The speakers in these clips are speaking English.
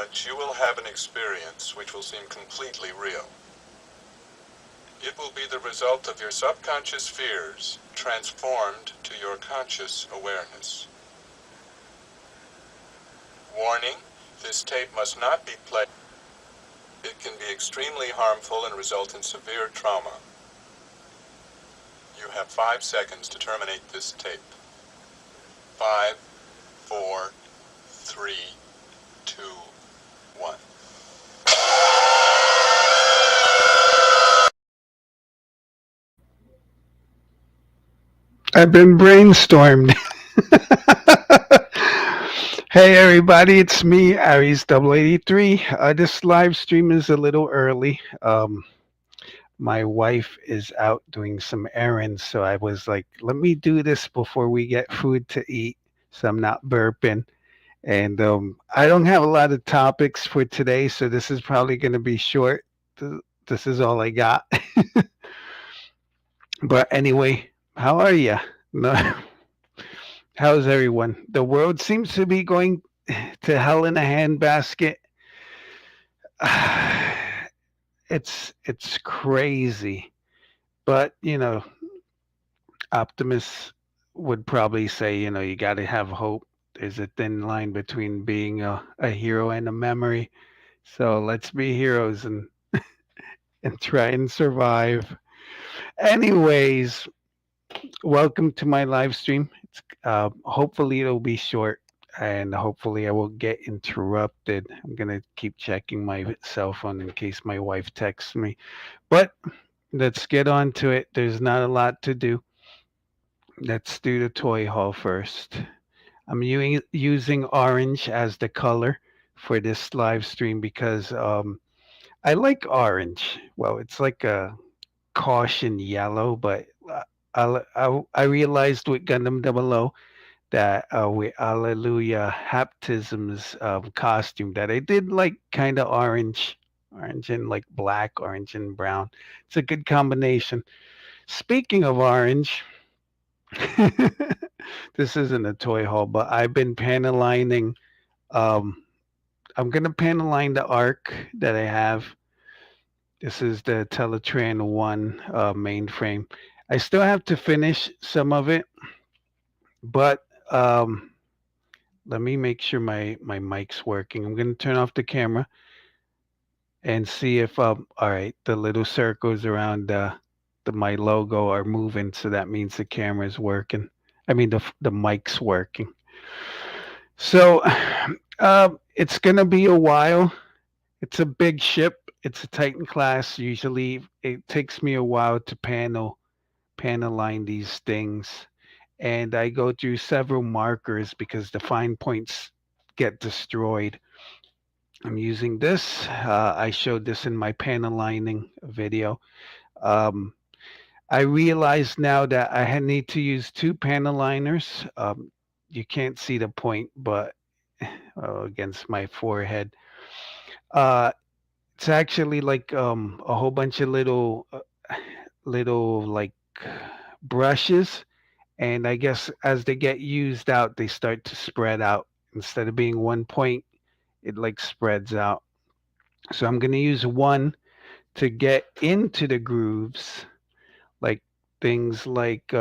moment, you will have an experience which will seem completely real. It will be the result of your subconscious fears transformed to your conscious awareness. Warning, this tape must not be played. It can be extremely harmful and result in severe trauma. You have 5 seconds to terminate this tape. 5, 4, 3, 2, 1. I've been brainstormed. Hey everybody, it's me, Aries0083's. This live stream is a little early. My wife is out doing some errands, so I was like, let me do this before we get food to eat, so I'm not burping. And I don't have a lot of topics for today, so this is probably going to be short. This is all I got. But anyway, how are you? No, how's everyone? The world seems to be going to hell in a handbasket. It's crazy, but optimists would probably say, you got to have hope. There's a thin line between being a hero and a memory. So let's be heroes and try and survive. Anyways, welcome to my live stream. Hopefully it'll be short and hopefully I won't get interrupted. I'm gonna keep checking my cell phone in case my wife texts me. But let's get on to it. There's not a lot to do. Let's do the toy haul first. I'm using orange as the color for this live stream because I like orange. Well, it's like a caution yellow, but I realized with Gundam 00 that with Alleluia Haptism's costume that I did like kind of orange and like black, orange and brown. It's a good combination. Speaking of orange, this isn't a toy haul, but I've been panelining. Um, I'm gonna paneline the arc that I have. This is the Teletran 1 mainframe. I still have to finish some of it, but let me make sure my mic's working. I'm going to turn off the camera and see if all right, the little circles around the my logo are moving, so that means the camera is working. I mean the mic's working. So it's going to be a while. It's a big ship. It's a Titan class. Usually it takes me a while to paneline these things. And I go through several markers because the fine points get destroyed. I'm using this. I showed this in my panelining video. Um, I realize now that need to use 2 paneliners. You can't see the point, but against my forehead. Uh, it's actually like a whole bunch of little like brushes, and I guess as they get used out, they start to spread out. Instead of being one point, it like spreads out. So I'm going to use one to get into the grooves, like things like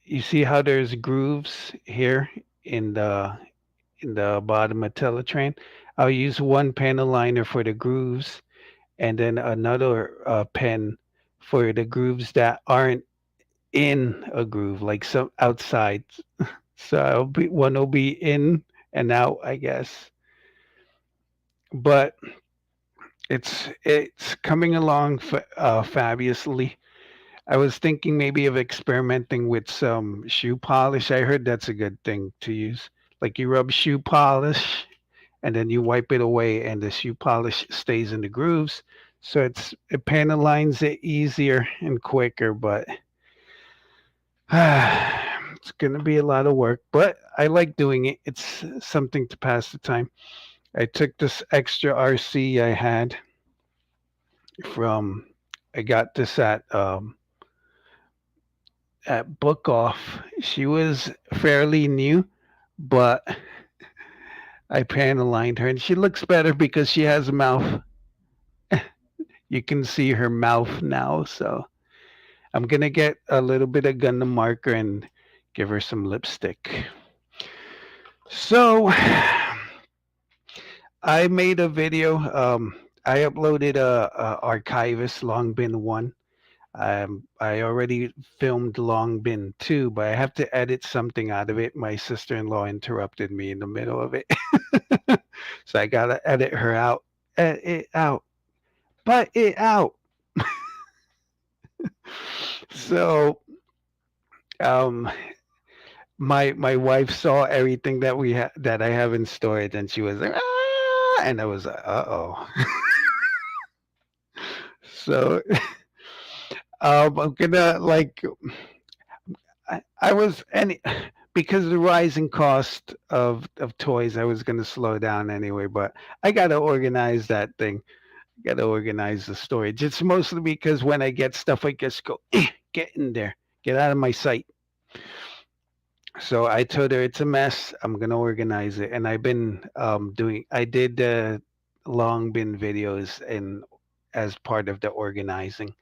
you see how there's grooves here in the bottom of Teletrain. I'll use one panel liner for the grooves and then another pen for the grooves that aren't in a groove, like some outside. So one will be in and out, I guess. But it's coming along fabulously. I was thinking maybe of experimenting with some shoe polish. I heard that's a good thing to use. Like you rub shoe polish and then you wipe it away and the shoe polish stays in the grooves. So it panelines it easier and quicker, but it's going to be a lot of work, but I like doing it. It's something to pass the time. I took this extra RC I had from, I got this at Book Off. She was fairly new, but I panel-lined her, and she looks better because she has a mouth. You can see her mouth now, so I'm gonna get a little bit of Gundam marker and give her some lipstick. So I made a video. I uploaded a Archivist Long Bin 1. I already filmed Long Bin 2, but I have to edit something out of it. My sister-in-law interrupted me in the middle of it. So I gotta edit her out. Edit it out. Butt it out. So um my wife saw everything that that I have in storage, and she was like, ah, and I was like, uh-oh. So I'm gonna like I was any because of the rising cost of toys, I was gonna slow down anyway, but I gotta organize that thing. Gotta organize the storage. It's mostly because when I get stuff, I just go, get in there, get out of my sight. So I told her it's a mess. I'm gonna organize it, and I've been doing. I did long bin videos and as part of the organizing.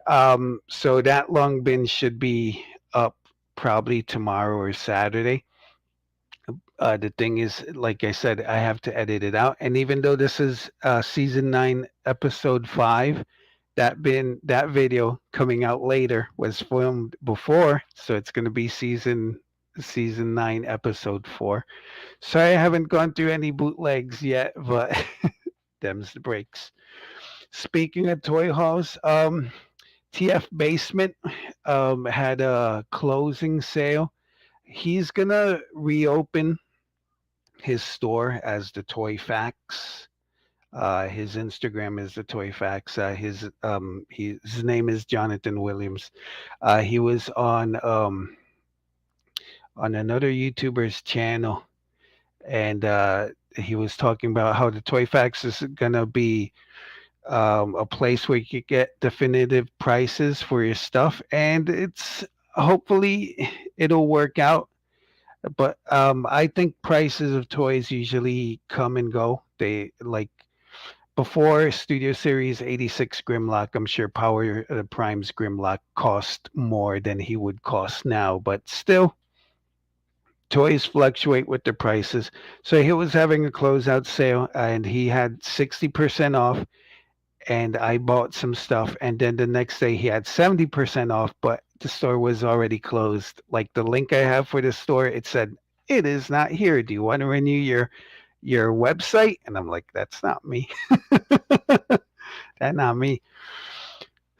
So that long bin should be up probably tomorrow or Saturday. The thing is, like I said, I have to edit it out. And even though this is season 9, episode 5, that video coming out later was filmed before, so it's going to be season 9, episode 4. So I haven't gone through any bootlegs yet, but them's the breaks. Speaking of toy hauls, TFBasement had a closing sale. He's gonna reopen his store as the Toy Facts. His Instagram is the Toy Facts. His name is Jonathan Williams. He was on another YouTuber's channel, and he was talking about how the Toy Facts is gonna be a place where you could get definitive prices for your stuff, and it's hopefully it'll work out. But I think prices of toys usually come and go. They like before Studio Series 86 Grimlock, I'm sure Power Prime's Grimlock cost more than he would cost now, but still, toys fluctuate with the prices. So he was having a closeout sale and he had 60% off, and I bought some stuff. And then the next day he had 70% off, but the store was already closed. Like the link I have for the store, it said, it is not here. Do you want to renew your website? And I'm like, that's not me. That's not me.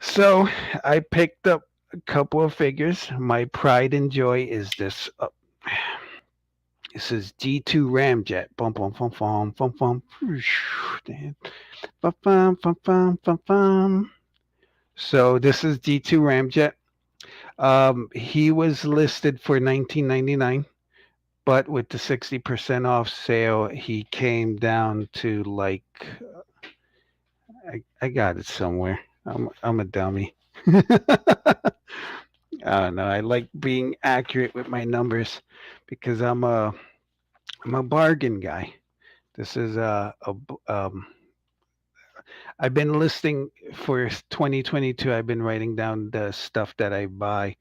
So I picked up a couple of figures. My pride and joy is this. This is G2 Ramjet. Bum bum bum bum bum bum. Bum bum bum bum bum bum. So this is G2 Ramjet. He was listed for 1999, but with the 60% off sale, he came down to like I got it somewhere. I'm a dummy. I don't know. I like being accurate with my numbers because I'm a bargain guy. This is I've been listing for 2022. I've been writing down the stuff that I buy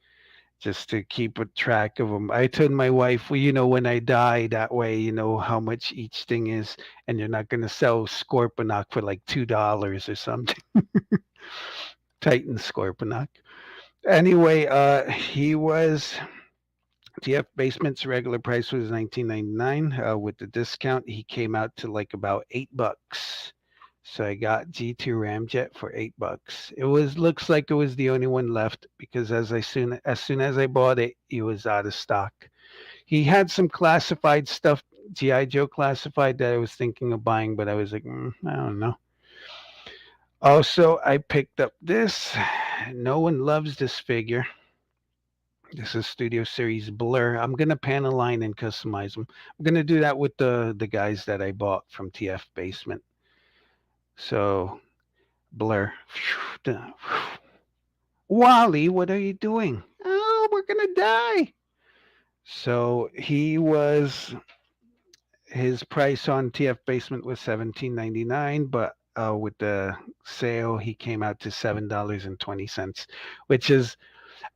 just to keep a track of them. I told my wife, well, when I die, that way you know how much each thing is, and you're not going to sell Scorponok for like $2 or something. Titan Scorponok. Anyway, he was TFBasement's regular price was 19.99. With the discount, he came out to like about $8. So I got G2 Ramjet for $8. It was looks like it was the only one left because as soon as I bought it, he was out of stock. He had some classified stuff, GI Joe classified, that I was thinking of buying, but I was like, I don't know. Also, I picked up this. No one loves this figure. This is Studio Series Blurr. I'm gonna panel line and customize them. I'm gonna do that with the guys that I bought from TFBasement. So Blurr. Wally, what are you doing? Oh, we're gonna die. So his price on TFBasement was 17.99, but with the sale, he came out to $7.20, which is,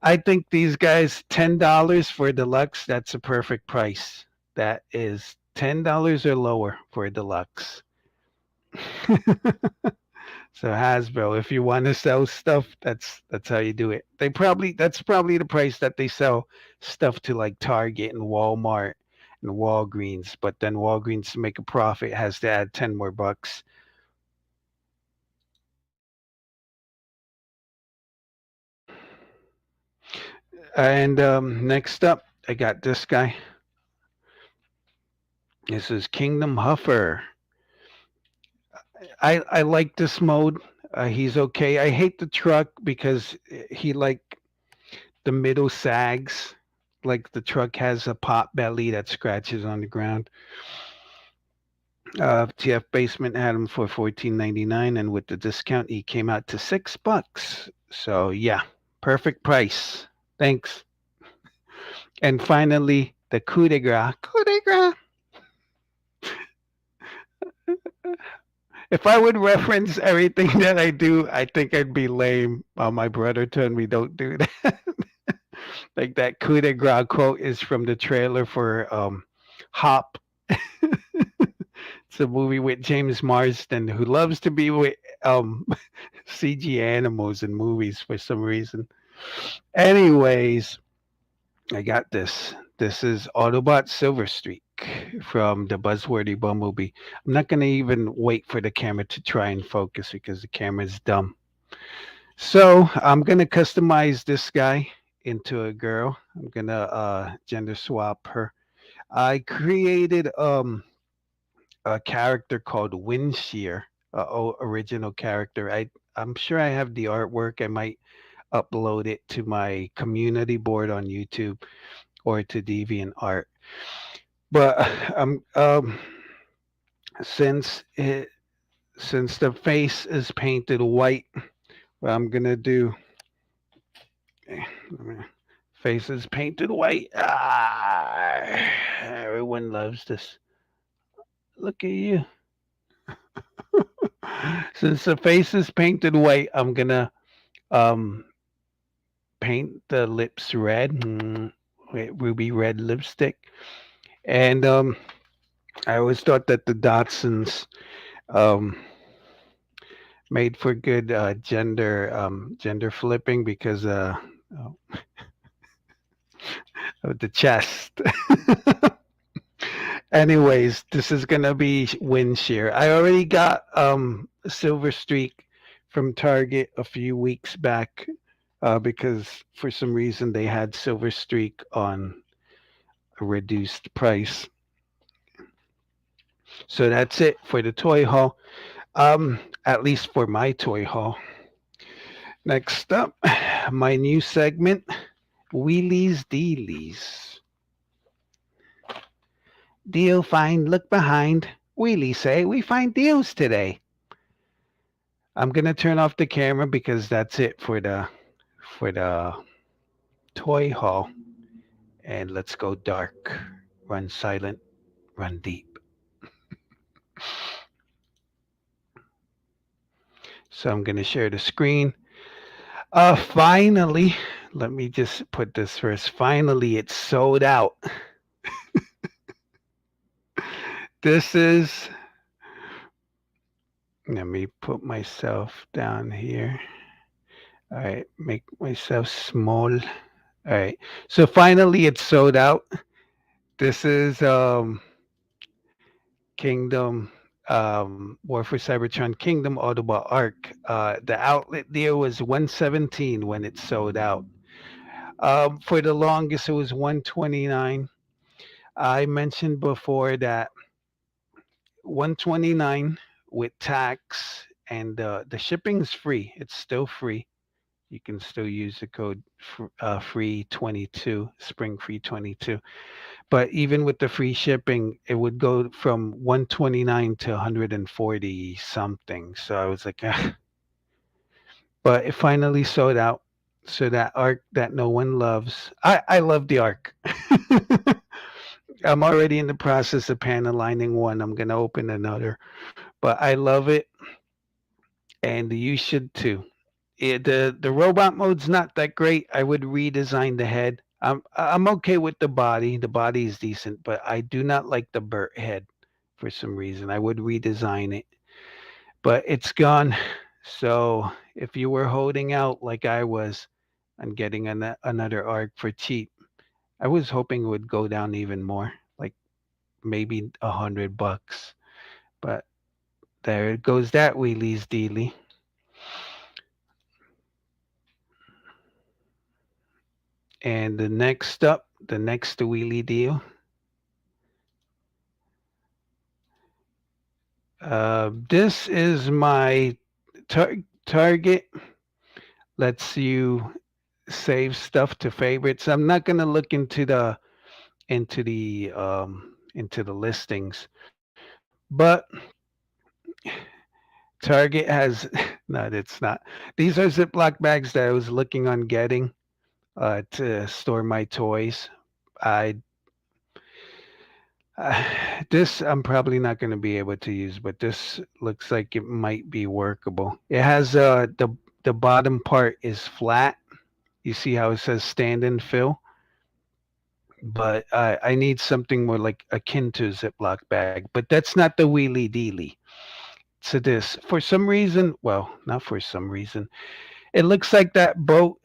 I think these guys, $10 for a deluxe. That's a perfect price. That is $10 or lower for a deluxe. So Hasbro, if you want to sell stuff, that's how you do it. That's probably the price that they sell stuff to, like Target and Walmart and Walgreens. But then Walgreens, to make a profit, has to add 10 more bucks. And next up, I got this guy. This is Kingdom Huffer. I like this mode. He's okay. I hate the truck because he, like, the middle sags. Like the truck has a pot belly that scratches on the ground. TFBasement had him for 14.99, and with the discount, he came out to $6. So yeah, perfect price. Thanks. And finally, the coup de grace. Coup de grace. If I would reference everything that I do, I think I'd be lame. My brother told me don't do that. Like that coup de grace quote is from the trailer for Hop. It's a movie with James Marsden, who loves to be with um, CG animals in movies for some reason. Anyways, I got this. This is Autobot Silverstreak from the Buzzworthy Bumblebee. I'm not going to even wait for the camera to try and focus because the camera is dumb. So I'm going to customize this guy into a girl. I'm going to gender swap her. I created a character called Windshear, original character. I'm sure I have the artwork. I might upload it to my community board on YouTube or to DeviantArt. But since it since the face is painted white, what I'm gonna do, face is painted white. Everyone loves this. Look at you. Since the face is painted white, I'm gonna um paint the lips red, with ruby red lipstick. And I always thought that the Datsuns um, made for good gender flipping because of the chest. Anyways, this is gonna be Windshear. I already got Silverstreak from Target a few weeks back because for some reason they had Silverstreak on a reduced price. So that's it for the toy haul. At least for my toy haul. Next up, my new segment, Wheelies Dealees. Deal find, look behind. Wheelie say, we find deals today. I'm gonna turn off the camera because that's it for the toy haul. And let's go dark. Run silent, run deep. So I'm gonna share the screen. Finally, let me just put this first. Finally, it's sold out. This is, let me put myself down here. All right, make myself small. All right, so finally it's sold out. This is Kingdom War for Cybertron Kingdom Autobot Arc. The outlet deal was 117 when it sold out. For the longest, it was 129. I mentioned before that 129 with tax, and the shipping is free. It's still free. You can still use the code free 22, spring free 22. But even with the free shipping, it would go from 129 to 140 something. So I was like, but it finally sold out. So that arc that no one loves. I love the arc. I'm already in the process of panel lining one. I'm gonna open another, but I love it, and you should too. The robot mode's not that great. I would redesign the head. I'm okay with the body. The body is decent, but I do not like the Burt head for some reason. I would redesign it, but it's gone. So if you were holding out like I was on getting another arc for cheap, I was hoping it would go down even more, like maybe $100. But there goes that Wheelie's Dealy. And the next up, the next wheelie deal. This is my target. Lets you save stuff to favorites. I'm not gonna look into the listings, but Target has no, it's not. These are Ziploc bags that I was looking on getting to store my toys. I this I'm probably not going to be able to use, but this looks like it might be workable. It has the bottom part is flat. You see how it says stand and fill, but I need something more like akin to a Ziploc bag. But that's not the wheelie dealy. To this, for some reason, well, not for some reason, it looks like that boat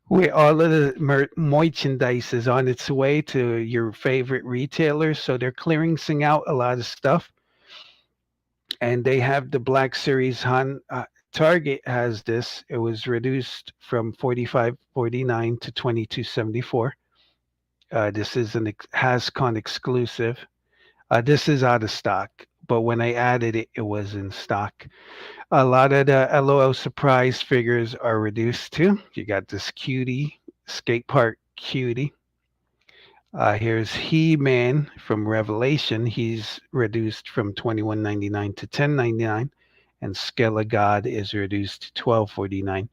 where all of the merchandise is on its way to your favorite retailers. So they're clearancing out a lot of stuff, and they have the Black Series Han. Target has this. It was reduced from 45.49 to 22.74. This is an Hascon exclusive. This is out of stock, but when I added it, it was in stock. A lot of the LOL surprise figures are reduced too. You got this cutie, skate park cutie. Here's He Man from Revelation. He's reduced from 21.99 to 10.99, and Skella God is reduced to 12.49.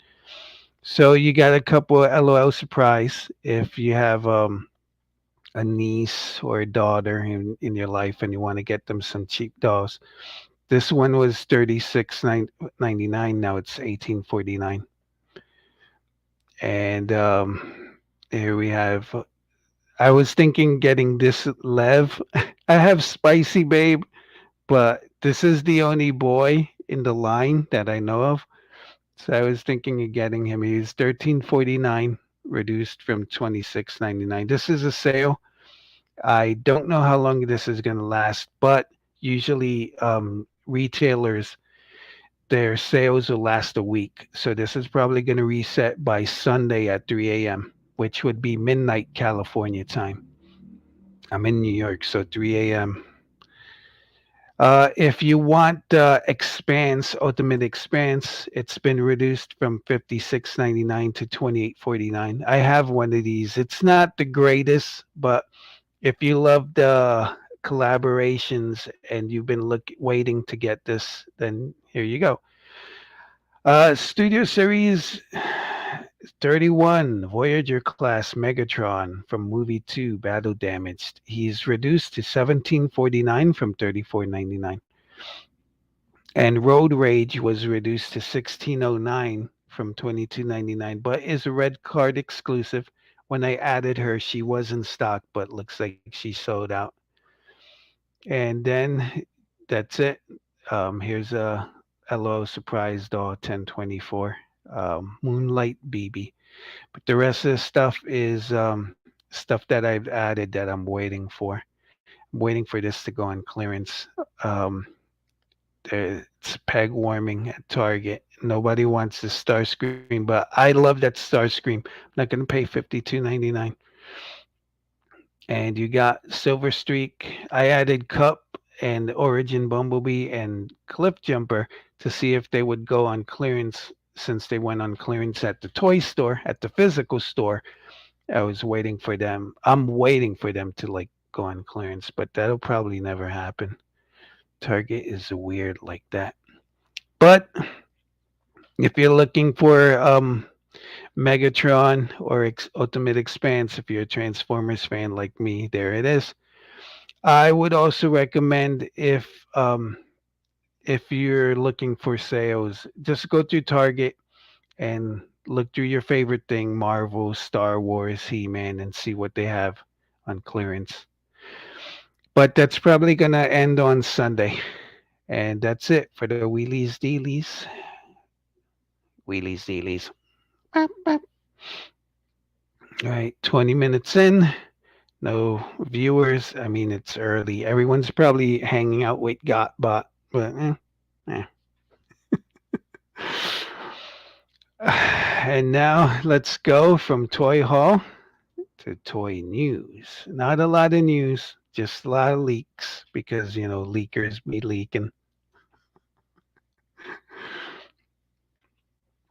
So you got a couple of LOL surprise if you have a niece or a daughter in your life and you want to get them some cheap dolls. This one was 36.99. Now it's 18.49. And here we have. I was thinking getting this Lev. I have Spicy Babe, but this is the only boy in the line that I know of. So I was thinking of getting him. He's 13.49, reduced from 26.99. This is a sale. I don't know how long this is going to last, but usually retailers their sales will last a week. So this is probably going to reset by Sunday at 3 a.m., which would be midnight California time. I'm in New York, so 3 a.m. If you want Expanse, Ultimate Expanse, it's been reduced from 56.99 to 28.49. I have one of these. It's not the greatest, but if you love the collaborations and you've been waiting to get this, then here you go. Studio Series 31, Voyager class Megatron from movie 2, Battle Damaged. He's reduced to 17.49 from 34.99. And Road Rage was reduced to 1609 from 22.99, but is a red card exclusive. When I added her, she was in stock, but looks like she sold out. And then that's it. Here's a LO Surprise Doll 1024, Moonlight BB. But the rest of the stuff is stuff that I've added that I'm waiting for. I'm waiting for this to go on clearance. Um, it's peg warming at Target. Nobody wants the Starscream, but I love that Starscream. I'm not going to pay $52.99. And you got Silverstreak. I added Cup and Origin Bumblebee and Cliff Jumper to see if they would go on clearance since they went on clearance at the toy store, at the physical store. I was waiting for them. I'm waiting for them to like go on clearance, but that'll probably never happen. Target is weird like that. But if you're looking for Megatron or Ultimate Expanse if you're a Transformers fan like me. There it is. I would also recommend if you're looking for sales, just go through Target and look through your favorite thing, Marvel, Star Wars, He-Man, and see what they have on clearance. But that's probably gonna end on Sunday. And that's it for the Wheelies Dealies. Wheelies Dealies. All right, 20 minutes in. No viewers. I mean, it's early. Everyone's probably hanging out with Gotbot, but eh. And now let's go from Toy Hall to toy news. Not a lot of news, just a lot of leaks because, leakers be leaking.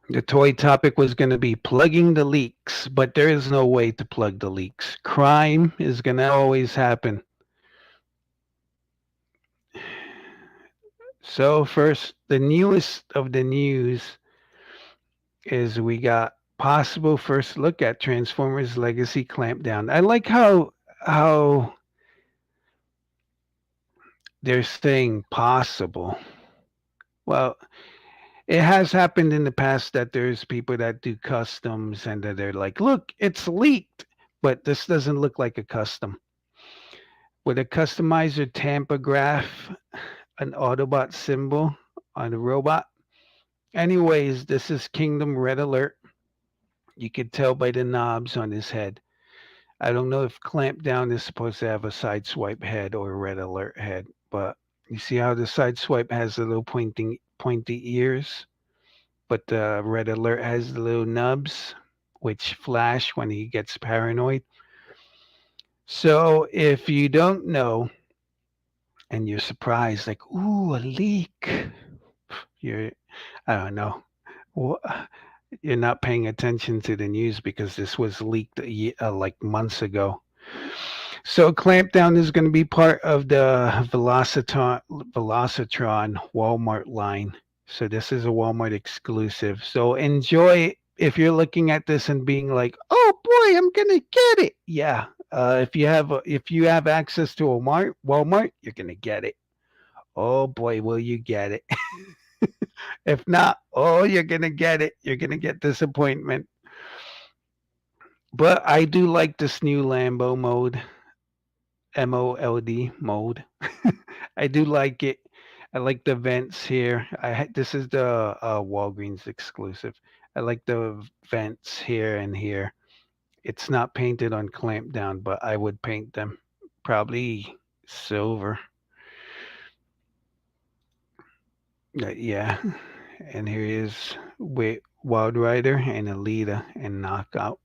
The toy topic was going to be plugging the leaks, but there is no way to plug the leaks. Crime is going to always happen. So, first, the newest of the news is we got possible first look at Transformers Legacy Clampdown. I like how they're saying possible. Well, it has happened in the past that there's people that do customs and that they're like, look, it's leaked, but this doesn't look like a custom. With a customizer tampograph, an Autobot symbol on a robot. Anyways, this is Kingdom Red Alert. You could tell by the knobs on his head. I don't know if Clampdown is supposed to have a side swipe head or a Red Alert head, but you see how the side swipe has the little pointy ears? But the Red Alert has the little nubs, which flash when he gets paranoid. So if you don't know and you're surprised, like, ooh, a leak, you're, I don't know, you're not paying attention to the news because this was leaked like months ago. So Clampdown is going to be part of the Velocitron Walmart line. So this is a Walmart exclusive. So enjoy if you're looking at this and being like, "Oh boy, I'm gonna get it." Yeah, if you have access to a Walmart, you're gonna get it. Oh boy, will you get it? If not, oh, you're gonna get it. You're gonna get disappointment. But I do like this new Lambo mode. MOLD mode. I do like it. I like the vents here. This is the Walgreens exclusive. I like the vents here and here. It's not painted on Clampdown, but I would paint them probably silver. Yeah. And here is Wild Rider and Alita and Knockout.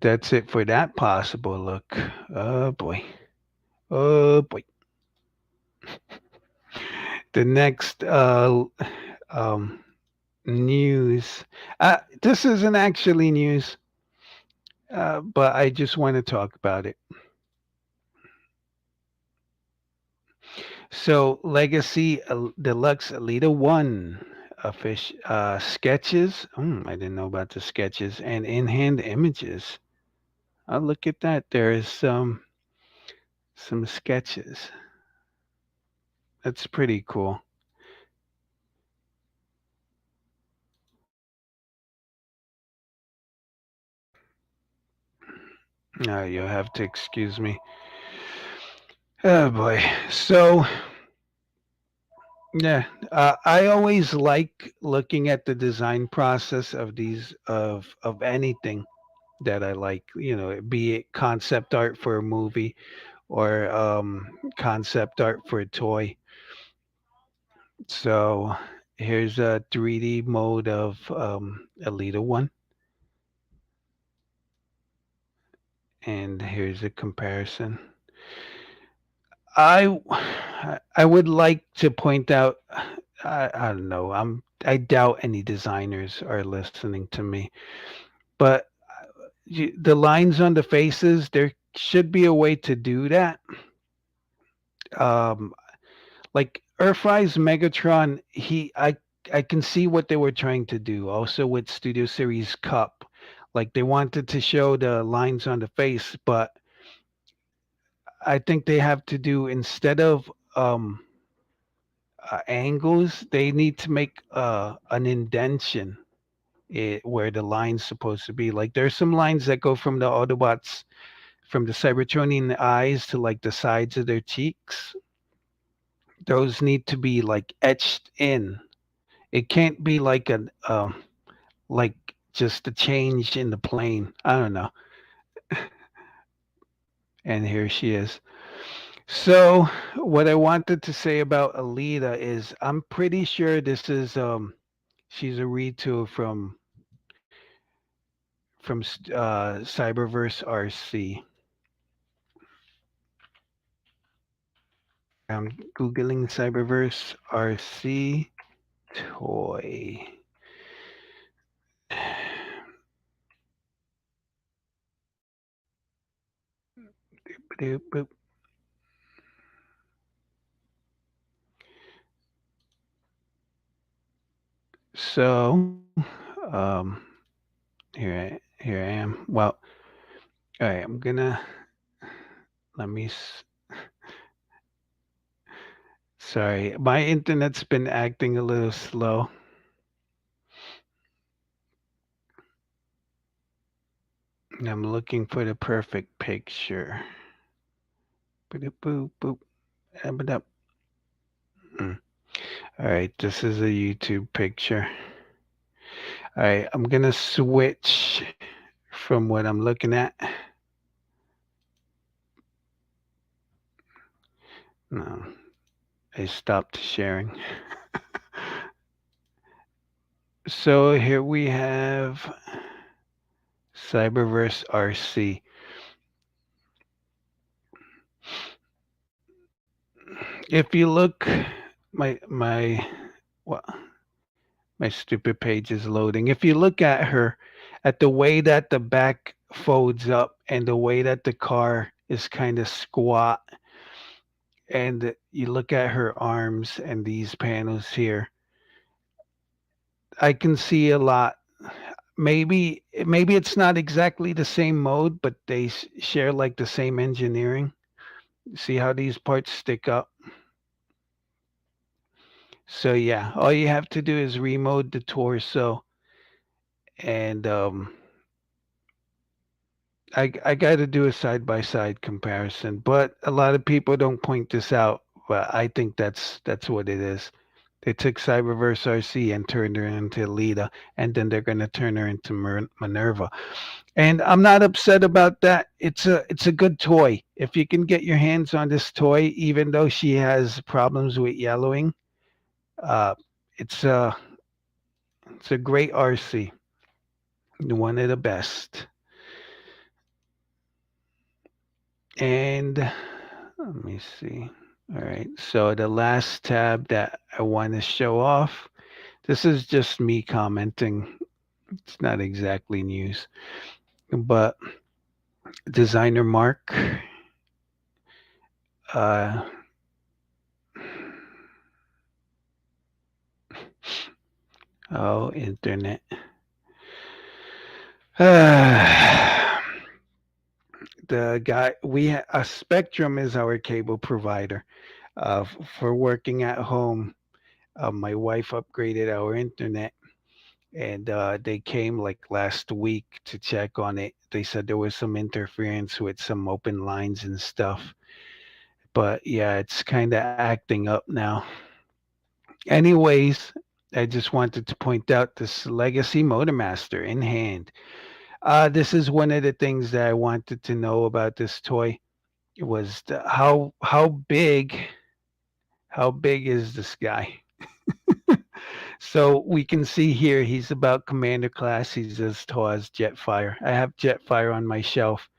That's it for that possible look. Oh boy. Oh boy. The next um, news. This isn't actually news, but I just want to talk about it. So, Legacy Deluxe Alita 1 fish sketches. I didn't know about the sketches and in hand images. Oh, look at that. There is some sketches. That's pretty cool. You'll have to excuse me. Oh boy. So, yeah, I always like looking at the design process of these of anything that I like. Be it concept art for a movie or concept art for a toy. So here's a 3D mode of Alita One, and here's a comparison. I I would like to point out. I don't know. I doubt any designers are listening to me, but the lines on the faces, there should be a way to do that. Um, like Earthrise Megatron, I I can see what they were trying to do. Also with Studio Series Cup, like they wanted to show the lines on the face, but I think they have to do instead of angles, they need to make an indentation where the line's supposed to be. Like there's some lines that go from the Autobots, from the Cybertronian eyes to like the sides of their cheeks. Those need to be like etched in. It can't be like like just a change in the plane. I don't know. And here she is. So what I wanted to say about Alita is I'm pretty sure this is she's a retool from Cyberverse RC. I'm googling Cyberverse RC toy. Boop, boop. So here I am. Well, all right. I'm gonna let me. Sorry, my internet's been acting a little slow. I'm looking for the perfect picture. Boop, boop, boop. Up. All right, this is a YouTube picture. All right, I'm gonna switch from what I'm looking at. No, I stopped sharing. So here we have Cyberverse RC. If you look, my well, my stupid page is loading. If you look at her, at the way that the back folds up and the way that the car is kind of squat, and you look at her arms and these panels here, I can see a lot. Maybe it's not exactly the same mode, but they share like the same engineering. See how these parts stick up? So yeah, all you have to do is remode the torso, and I got to do a side by side comparison. But a lot of people don't point this out, but I think that's what it is. They took Cyberverse RC and turned her into Lita, and then they're going to turn her into Minerva. And I'm not upset about that. It's a good toy. If you can get your hands on this toy, even though she has problems with yellowing, uh, it's a it's a great RC, one of the best. And let me see. All right. So the last tab that I want to show off, this is just me commenting. It's not exactly news, but designer Mark. Uh, oh, internet. The guy a Spectrum is our cable provider. For working at home, my wife upgraded our internet, and they came like last week to check on it. They said there was some interference with some open lines and stuff, but yeah, it's kind of acting up now. Anyways, I just wanted to point out this Legacy Motormaster in hand. This is one of the things that I wanted to know about this toy. It was how big is this guy? So we can see here he's about commander class. He's as tall as Jetfire. I have Jetfire on my shelf,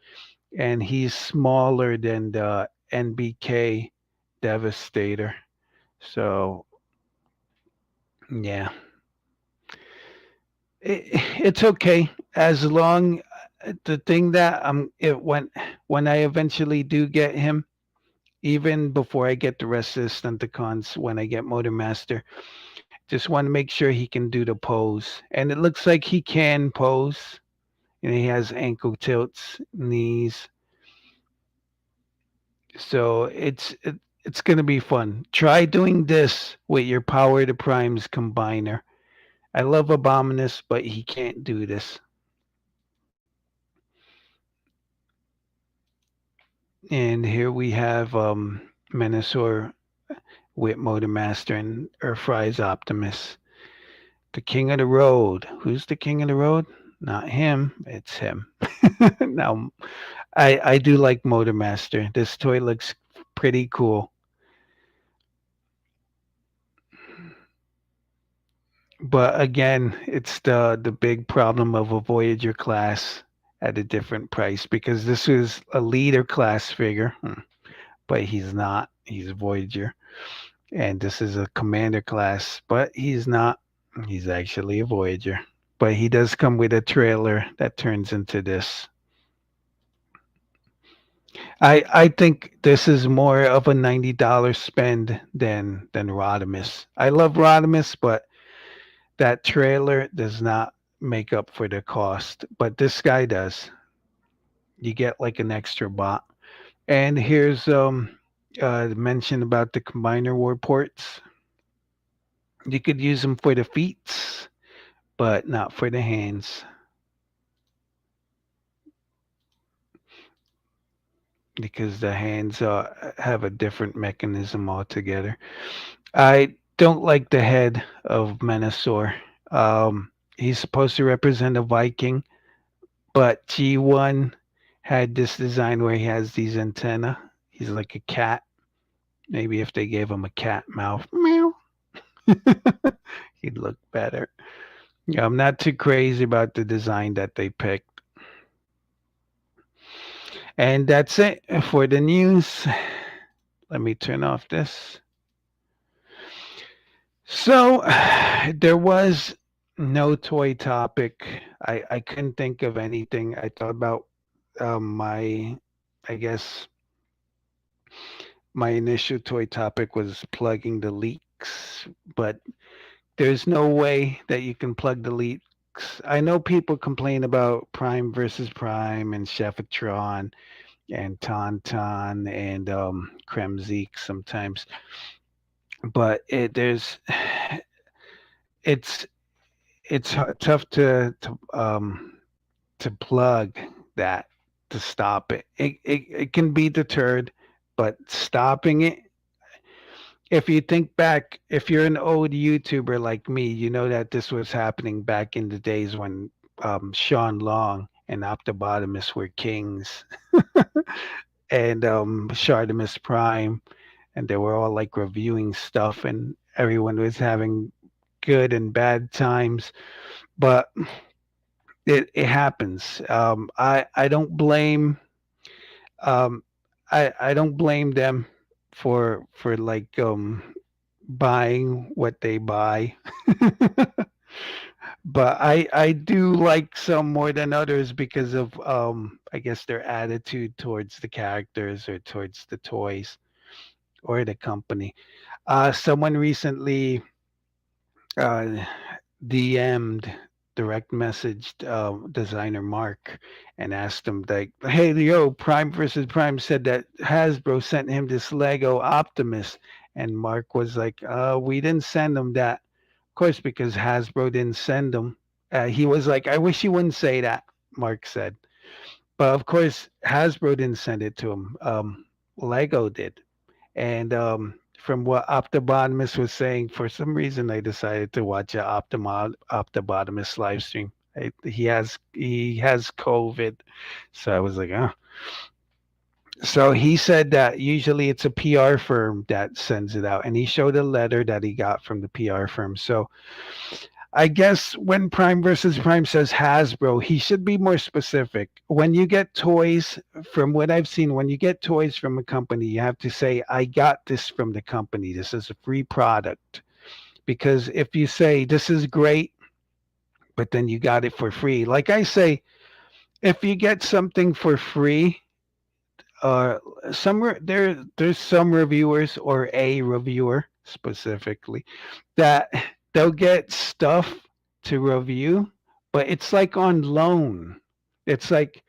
and he's smaller than the NBK Devastator. So yeah, it's okay as long the thing that it when I eventually do get him, even before I get the rest of the Stunticons, when I get Motormaster, Just want to make sure he can do the pose. And it looks like he can pose. And he has ankle tilts, knees. So it's going to be fun. Try doing this with your Power to Primes combiner. I love Abominus, but he can't do this. And here we have Menasor with Motormaster and Earthrise Optimus. The king of the road. Who's the king of the road? Not him. It's him. Now, I do like Motormaster. This toy looks pretty cool. But again, it's the big problem of a Voyager class at a different price because this is a leader class figure, but he's not. He's a Voyager. And this is a commander class, but he's not. He's actually a Voyager. But he does come with a trailer that turns into this. I think this is more of a $90 spend than Rodimus. I love Rodimus, but that trailer does not make up for the cost. But this guy does. You get like an extra bot. And here's mention about the combiner war ports. You could use them for the feet, but not for the hands. Because the hands have a different mechanism altogether. I don't like the head of Menasor. He's supposed to represent a Viking, but G1 had this design where he has these antenna. He's like a cat. Maybe if they gave him a cat mouth, meow, he'd look better. Yeah, I'm not too crazy about the design that they picked. And that's it for the news. Let me turn off this. So there was no toy topic. I couldn't think of anything. I thought about my, I guess, my initial toy topic was plugging the leaks, but there's no way that you can plug the leaks. I know people complain about Prime versus Prime and Chefatron and Tauntaun and Kremzeek sometimes, but it's tough to plug that to stop it. It can be deterred, but stopping it. If you think back, if you're an old YouTuber like me, you know that this was happening back in the days when Sean Long and Optobotomus were kings, and Shartimus Prime, and they were all like reviewing stuff, and everyone was having good and bad times. But it happens. I don't blame um, I don't blame them for like buying what they buy. But I do like some more than others because of I guess their attitude towards the characters or towards the toys or the company. Someone recently uh, DM'd, direct messaged designer Mark and asked him like, "Hey, yo, Prime versus Prime said that Hasbro sent him this Lego Optimus," and Mark was like, "We didn't send him that." Of course, because Hasbro didn't send him. He was like, "I wish you wouldn't say that," Mark said. But of course, Hasbro didn't send it to him. Lego did. And from what Optobotomus was saying, for some reason I decided to watch a Optobotomus live stream. He has COVID, so I was like, oh. So he said that usually it's a PR firm that sends it out, and he showed a letter that he got from the PR firm. So I guess when Prime versus Prime says Hasbro, he should be more specific. When you get toys, from what I've seen, when you get toys from a company, you have to say, I got this from the company. This is a free product. Because if you say, this is great, but then you got it for free, like I say, if you get something for free, uh, there's some reviewers or a reviewer specifically that they'll get stuff to review, but it's like on loan. It's like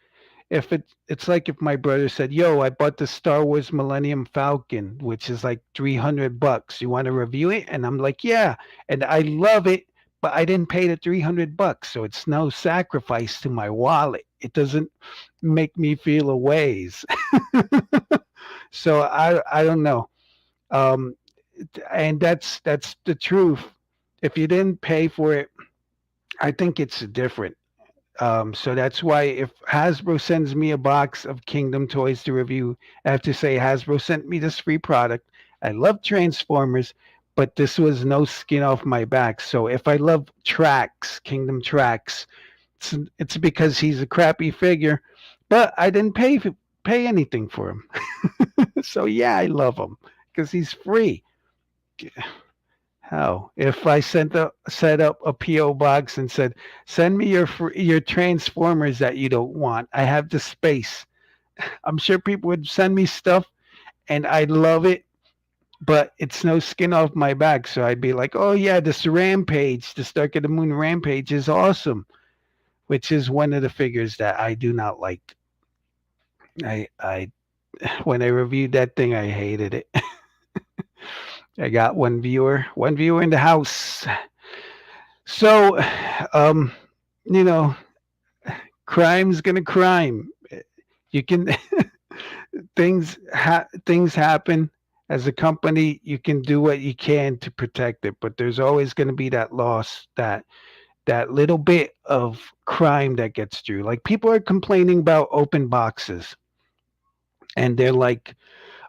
it's like if my brother said, "Yo, I bought the Star Wars Millennium Falcon, which is like $300. You want to review it?" And I'm like, "Yeah," and I love it, but I didn't pay the $300, so it's no sacrifice to my wallet. It doesn't make me feel a ways. So I don't know. Um, and that's the truth. If you didn't pay for it, I think it's different. So that's why if Hasbro sends me a box of Kingdom toys to review, I have to say Hasbro sent me this free product. I love Transformers, but this was no skin off my back. So if I love Tracks, Kingdom Tracks, it's because he's a crappy figure, but I didn't pay anything for him. So yeah, I love him because he's free. How? If I set up a PO box and said, "Send me your Transformers that you don't want. I have the space." I'm sure people would send me stuff, and I'd love it, but it's no skin off my back. So I'd be like, "Oh yeah, this Rampage, the Dark of the Moon Rampage is awesome," which is one of the figures that I do not like. I when I reviewed that thing, I hated it. I got one viewer in the house. So, um, you know, crime's gonna crime. You can things happen. As a company, you can do what you can to protect it, but there's always going to be that loss, that little bit of crime that gets through. Like people are complaining about open boxes, and they're like,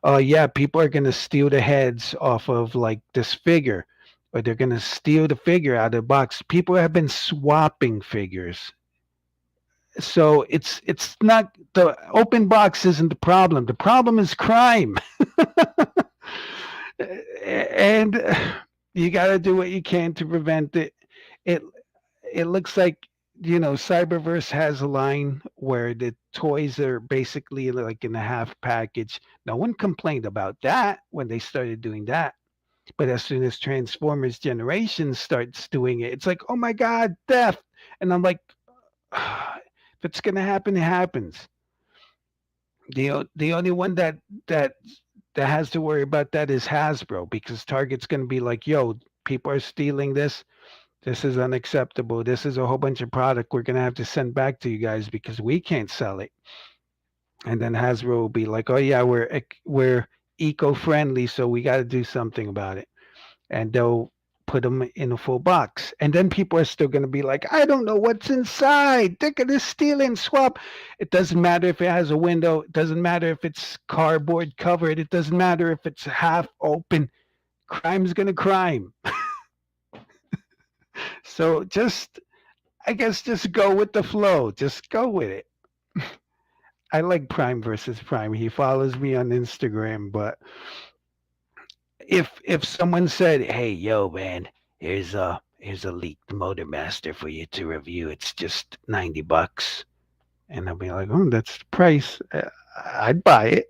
"Oh yeah, people are going to steal the heads off of like this figure." Or they're gonna steal the figure out of the box. People have been swapping figures, so it's not the open box isn't the problem. The problem is crime, and you got to do what you can to prevent it. It it looks like Cyberverse has a line where the toys are basically like in a half package. No one complained about that when they started doing that. But as soon as Transformers Generation starts doing it, it's like, oh my God, theft. And I'm like, if it's gonna happen, it happens. The only one that that has to worry about that is Hasbro because Target's gonna be like, yo, people are stealing this. This is unacceptable. This is a whole bunch of product we're gonna have to send back to you guys because we can't sell it. And then Hasbro will be like, oh yeah, we're eco-friendly, so we got to do something about it. And they'll put them in a full box. And then people are still going to be like, I don't know what's inside. They're going to steal and swap. It doesn't matter if it has a window. It doesn't matter if it's cardboard covered. It doesn't matter if it's half open. Crime's going to crime. So I guess, just go with the flow. Just go with it. I like Prime versus Prime. He follows me on Instagram, but if someone said, "Hey, yo, man, here's a leaked Motor Master for you to review. It's just $90," and I'll be like, "Oh, that's the price." I'd buy it.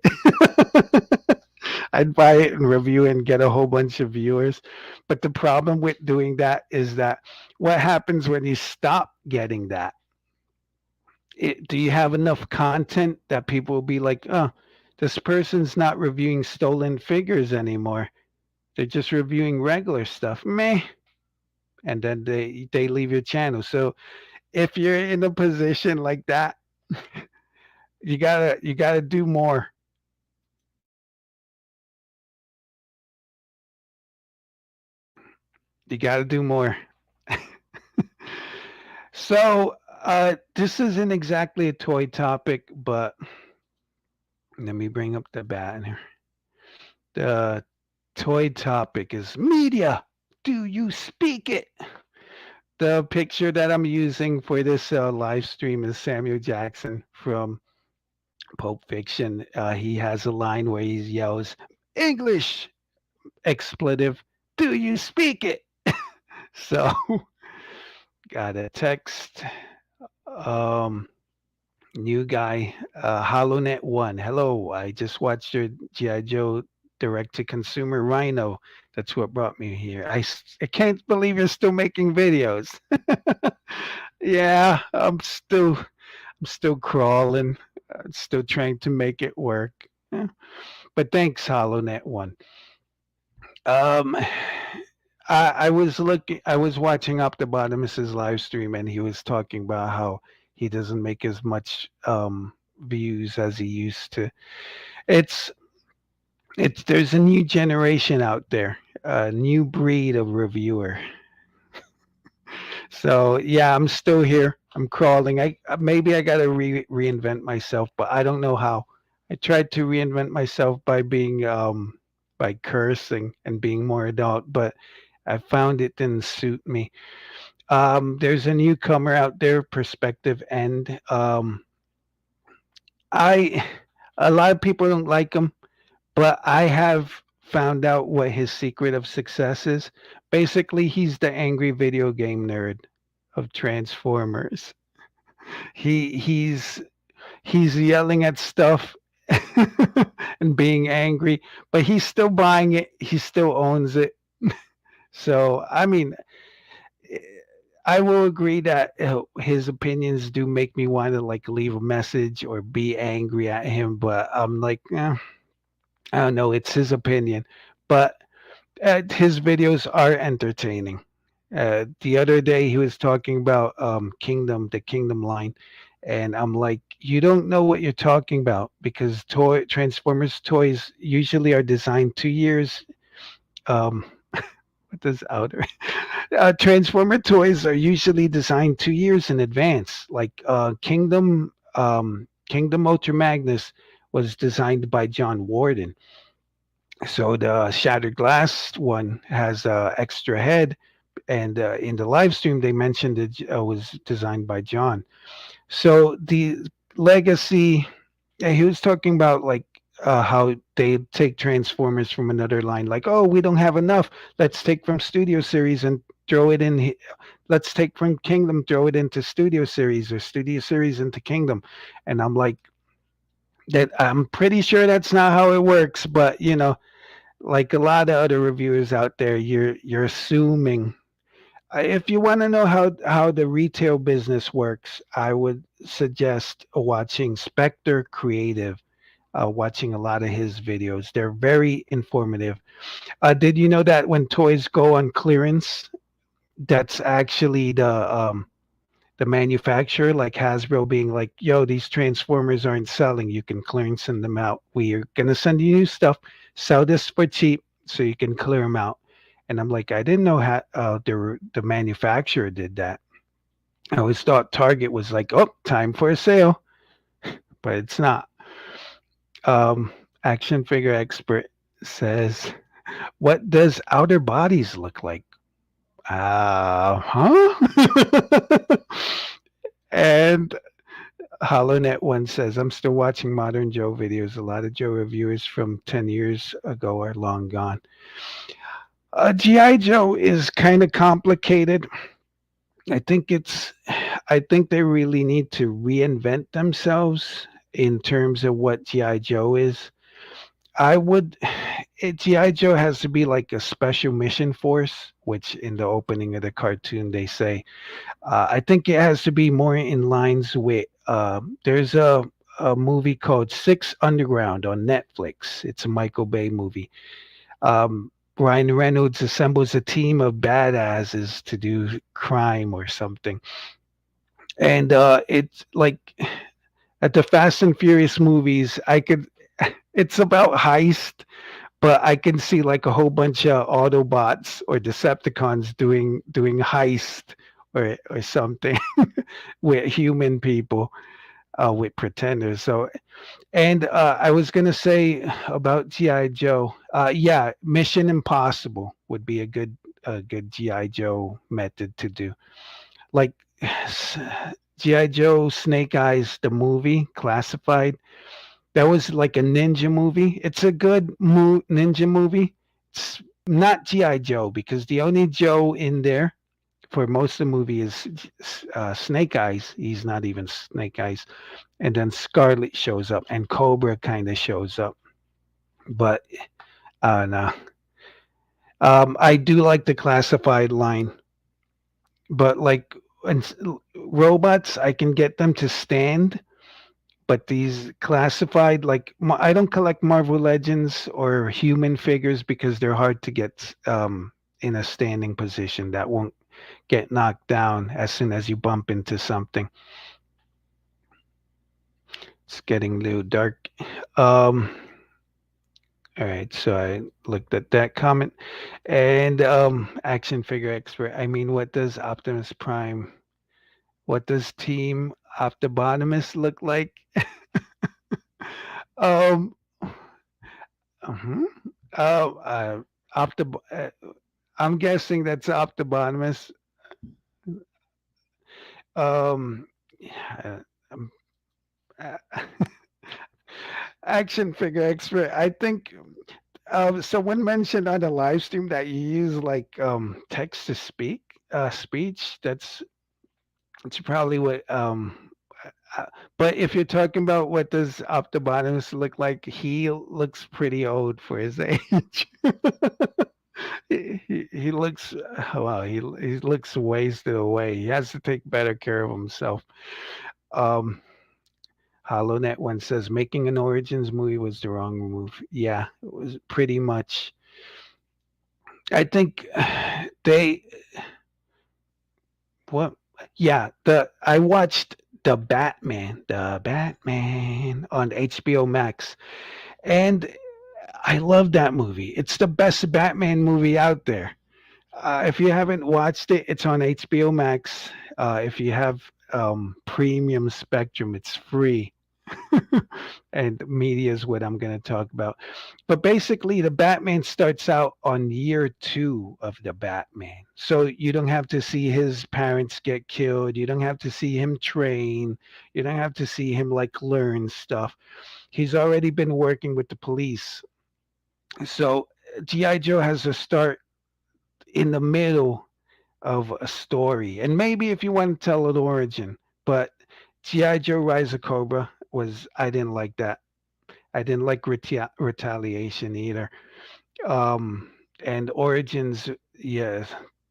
I'd buy it and review it and get a whole bunch of viewers. But the problem with doing that is that what happens when you stop getting that? Do you have enough content that people will be like, "Oh, this person's not reviewing stolen figures anymore. They're just reviewing regular stuff." Meh. And then they leave your channel. So if you're in a position like that, you gotta do more. You gotta do more. So this isn't exactly a toy topic, but let me bring up the banner. The toy topic is media. Do you speak it? The picture that I'm using for this live stream is Samuel Jackson from Pulp Fiction. He has a line where he yells, "English!" expletive. Do you speak it? So got a text. Um, New guy, HoloNet One. Hello, I just watched your GI Joe direct to consumer Rhino. That's what brought me here. I can't believe you're still making videos. Yeah, I'm still crawling, still trying to make it work. Yeah. But thanks, HoloNet One. Um, I was watching Optibotimus's live stream, and he was talking about how he doesn't make as much views as he used to. It's it's there's a new generation out there, a new breed of reviewer. So yeah, I'm still here. I'm crawling. I maybe I gotta reinvent myself, but I don't know how. I tried to reinvent myself by being by cursing and being more adult, but I found it didn't suit me. There's a newcomer out there, Perspective End. I a lot of people don't like him, but I have found out what his secret of success is. Basically, he's the angry video game nerd of Transformers. He's yelling at stuff and being angry, but he's still buying it. He still owns it. So, I mean, eh, I will agree that his opinions do make me want to like leave a message or be angry at him, but I'm like, I don't know. It's his opinion, but his videos are entertaining. The other day he was talking about the Kingdom line, and I'm like, you don't know what you're talking about because Transformers toys usually are designed 2 years. Um, what does outer? Transformer toys are usually designed 2 years in advance. Like Kingdom Ultra Magnus was designed by John Warden. So the Shattered Glass one has extra head, and in the live stream they mentioned it was designed by John. So the legacy, he was talking about like how they take Transformers from another line, like, oh, we don't have enough. Let's take from Studio Series and throw it in. Let's take from Kingdom, throw it into Studio Series, or Studio Series into Kingdom. And I'm like, that I'm pretty sure that's not how it works, but like a lot of other reviewers out there, you're assuming. If you want to know how the retail business works, I would suggest watching Spectre Creative, watching a lot of his videos. They're very informative. Did you know that when toys go on clearance, that's actually the manufacturer, like Hasbro, being like, yo, these Transformers aren't selling. You can clearance send them out. We're going to send you new stuff. Sell this for cheap so you can clear them out. And I'm like, I didn't know how the manufacturer did that. I always thought Target was like, oh, time for a sale, but it's not. Action figure expert says, what does outer bodies look like? Huh? And HoloNet One says, I'm still watching Modern Joe videos. A lot of Joe reviewers from 10 years ago are long gone. G.I. Joe is kind of complicated. I think they really need to reinvent themselves in terms of what G.I. Joe is. G.I. Joe has to be like a special mission force, which in the opening of the cartoon they say. I think it has to be more in lines with. There's a movie called Six Underground on Netflix. It's a Michael Bay movie. Ryan Reynolds assembles a team of badasses to do crime or something, and it's like at the Fast and Furious movies. It's about heist, but I can see like a whole bunch of Autobots or Decepticons doing heist or something with human people, with pretenders. So, and I was gonna say about GI Joe. Yeah, Mission Impossible would be a good GI Joe method to do. Like GI Joe Snake Eyes, the movie Classified. That was like a ninja movie. It's a good ninja movie. It's not GI Joe because the only Joe in there for most of the movie is Snake Eyes. He's not even Snake Eyes, and then Scarlet shows up, and Cobra kind of shows up. But No. I do like the classified line, but like and robots, I can get them to stand. But these classified, like I don't collect Marvel Legends or human figures because they're hard to get in a standing position that won't get knocked down as soon as you bump into something. It's getting a little dark. Um, all right, so I looked at that comment and action figure expert. I mean, what does Optimus Prime? What does Team Optibotimus look like? Um, mhm. Uh, Optib- uh, I'm guessing that's Optibotimus. Um, yeah, um, uh, action figure expert. I think someone mentioned on the live stream that you use like text to speech. That's probably what. Uh, but if you're talking about what does Optibotimus look like, he looks pretty old for his age. He looks well. He looks wasted away. He has to take better care of himself. Um, HoloNet one says making an Origins movie was the wrong move. Yeah, it was pretty much. I think they what? Yeah, the I watched the Batman on HBO Max, and I love that movie. It's the best Batman movie out there. If you haven't watched it, it's on HBO Max. If you have premium Spectrum, it's free. And media is what I'm going to talk about. But basically, the Batman starts out on year two of the Batman. So you don't have to see his parents get killed. You don't have to see him train. You don't have to see him like learn stuff. He's already been working with the police. So G.I. Joe has to start in the middle of a story. And maybe if you want to tell an origin, but G.I. Joe Rise of Cobra was, I didn't like that. I didn't like retaliation either. Um, and Origins, yeah,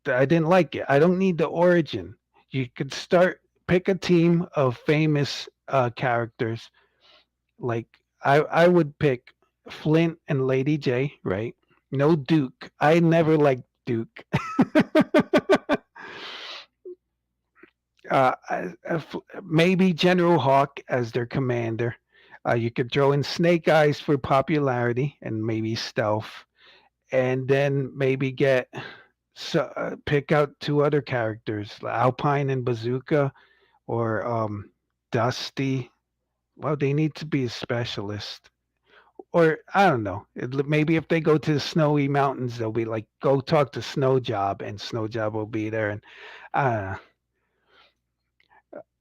I didn't like it. I don't need the origin. You could pick a team of famous characters. Like I would pick Flint and Lady J, right? No Duke. I never liked Duke. Maybe General Hawk as their commander. You could throw in Snake Eyes for popularity and maybe stealth, and then maybe pick out two other characters, Alpine and Bazooka, or Dusty. Well, they need to be a specialist, or I don't know. Maybe if they go to the snowy mountains, they'll be like, go talk to Snow Job, and Snow Job will be there, and uh,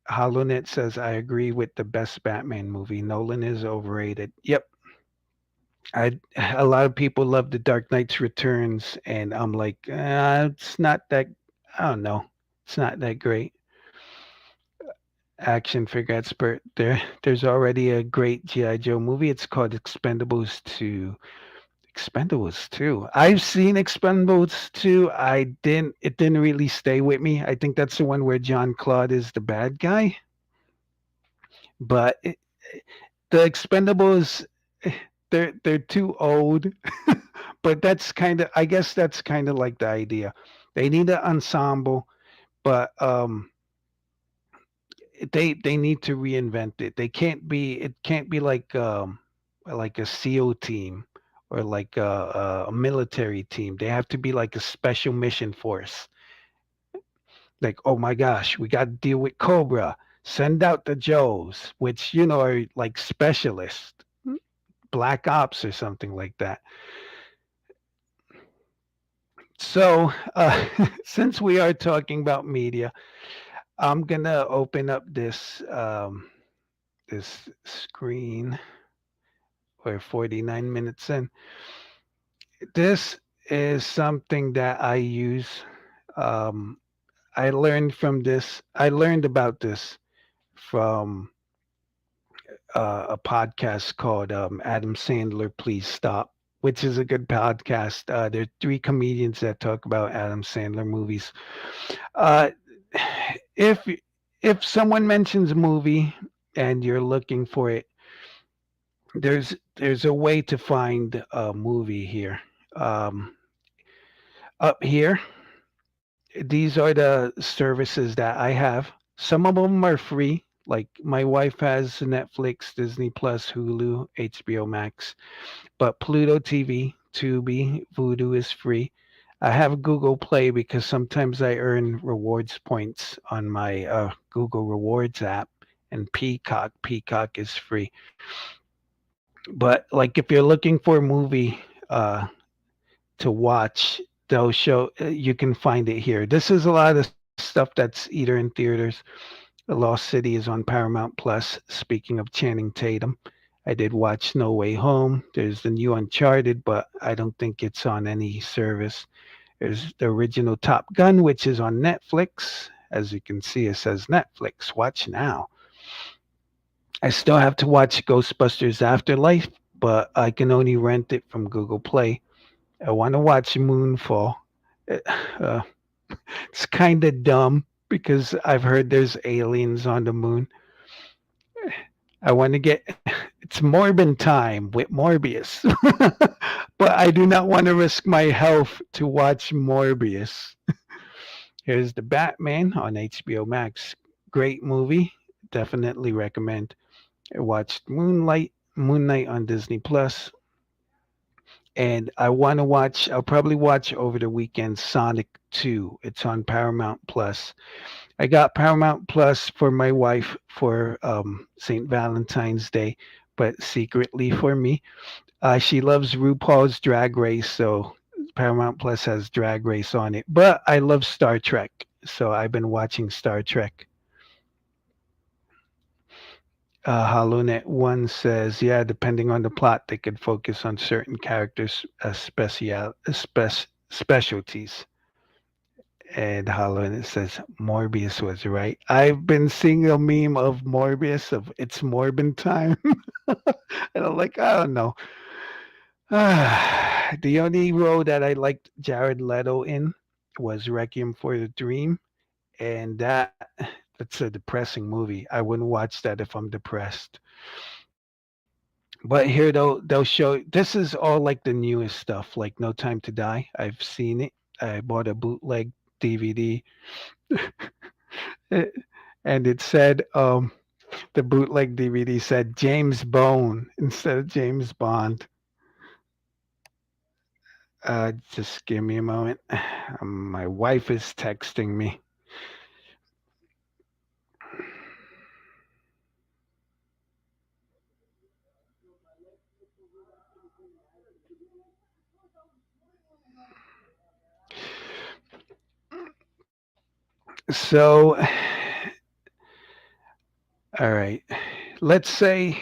HoloNet says, I agree with the best Batman movie. Nolan is overrated. Yep. A lot of people love the Dark Knight's Returns, and I'm like, it's not that. I don't know. It's not that great. Action figure expert. There's already a great GI Joe movie. It's called Expendables 2. Expendables 2. I've seen Expendables 2. I didn't. It didn't really stay with me. I think that's the one where John Claude is the bad guy. But the Expendables, they're too old. But that's kind of, I guess that's kind of like the idea. They need an ensemble, but they need to reinvent it. It can't be like a SEAL team or like a military team. They have to be like a special mission force. Like, oh my gosh, we got to deal with Cobra. Send out the Joes, which are like specialists, black ops or something like that. So, since we are talking about media, I'm gonna open up this screen. We're 49 minutes in. This is something that I use. Um, I learned about this from a podcast called Adam Sandler. Please stop. which is a good podcast. There are three comedians that talk about Adam Sandler movies. Uh, if if someone mentions a movie and you're looking for it, there's a way to find a movie here. Um, Up here, these are the services that I have. Some of them are free. Like my wife has Netflix, Disney Plus, Hulu, HBO Max, but Pluto TV, Tubi, Vudu is free. I have Google Play because sometimes I earn rewards points on my Google Rewards app, and Peacock. Peacock is free. But like if you're looking for a movie to watch, they'll show you can find it here. This is a lot of stuff that's either in theaters. The Lost City is on Paramount Plus. Speaking of Channing Tatum, I did watch No Way Home. There's the new Uncharted, but I don't think it's on any service. There's the original Top Gun, which is on Netflix. As you can see, it says Netflix. Watch now. I still have to watch Ghostbusters Afterlife, but I can only rent it from Google Play. I want to watch Moonfall. Uh, uh, it's kind of dumb because I've heard there's aliens on the moon. I want to get it's Morbin time with Morbius, but I do not want to risk my health to watch Morbius. Here's the Batman on HBO Max. Great movie. Definitely recommend. I watched Moon Knight on Disney Plus, and I want to watch. I'll probably watch over the weekend Sonic 2. It's on Paramount Plus. I got Paramount Plus for my wife for St. Valentine's Day, but secretly for me. She loves RuPaul's Drag Race, so Paramount Plus has Drag Race on it. But I love Star Trek, so I've been watching Star Trek. HoloNet One says, yeah, depending on the plot, they could focus on certain characters' specialties. And HoloNet says Morbius was right. I've been seeing a meme of Morbius of it's Morbin time, and I'm like, I don't know. The only role that I liked Jared Leto in was Requiem for the Dream, and that's a depressing movie. I wouldn't watch that if I'm depressed. But here they'll show this is all like the newest stuff, like No Time to Die. I've seen it. I bought a bootleg DVD, and it said the bootleg DVD said James Bone instead of James Bond. Just give me a moment. My wife is texting me. So, all right. Let's say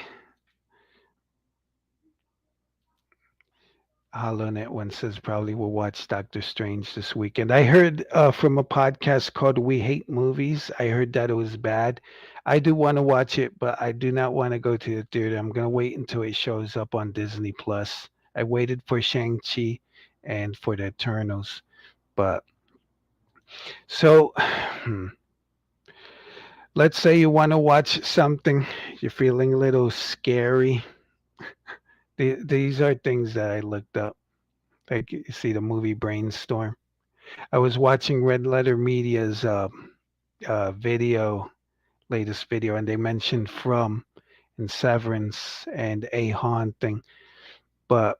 HoloNet One says probably will watch Doctor Strange this weekend. I heard from a podcast called We Hate Movies. I heard that it was bad. I do want to watch it, but I do not want to go to the theater. I'm going to wait until it shows up on Disney Plus. I waited for Shang-Chi and for the Eternals. But so let's say you want to watch something, you're feeling a little scary. These are things that I looked up. Like you see the movie Brainstorm. I was watching Red Letter Media's video, latest video, and they mentioned From and Severance and A Haunting. But,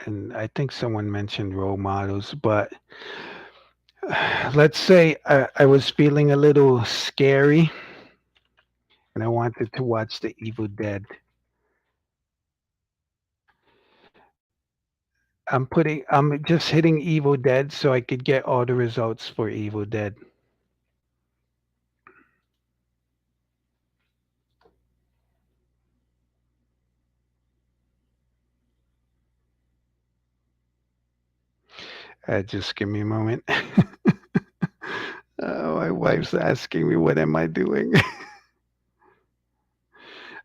and I think someone mentioned Role Models, but let's say I was feeling a little scary and I wanted to watch The Evil Dead. I'm just hitting Evil Dead so I could get all the results for Evil Dead. Just give me a moment. My wife's asking me, what am I doing?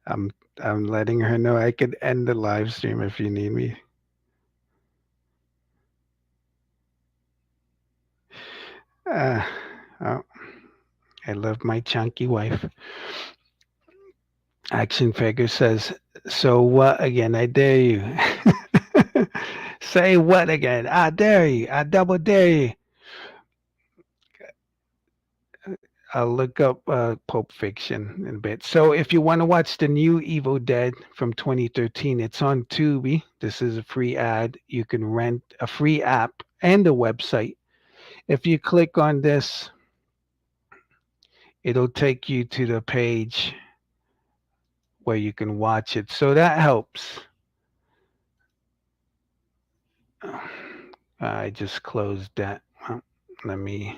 I'm I'm letting her know I could end the live stream if you need me. Uh, oh, I love my chunky wife. Action Figure says, "So what again? I dare you." Say what again? I dare you. I double dare you. I'll look up Pulp Fiction in a bit. So if you want to watch the new Evil Dead from 2013, it's on Tubi. This is a free ad. You can rent a free app and a website. If you click on this, it'll take you to the page where you can watch it. So that helps. I just closed that. Let me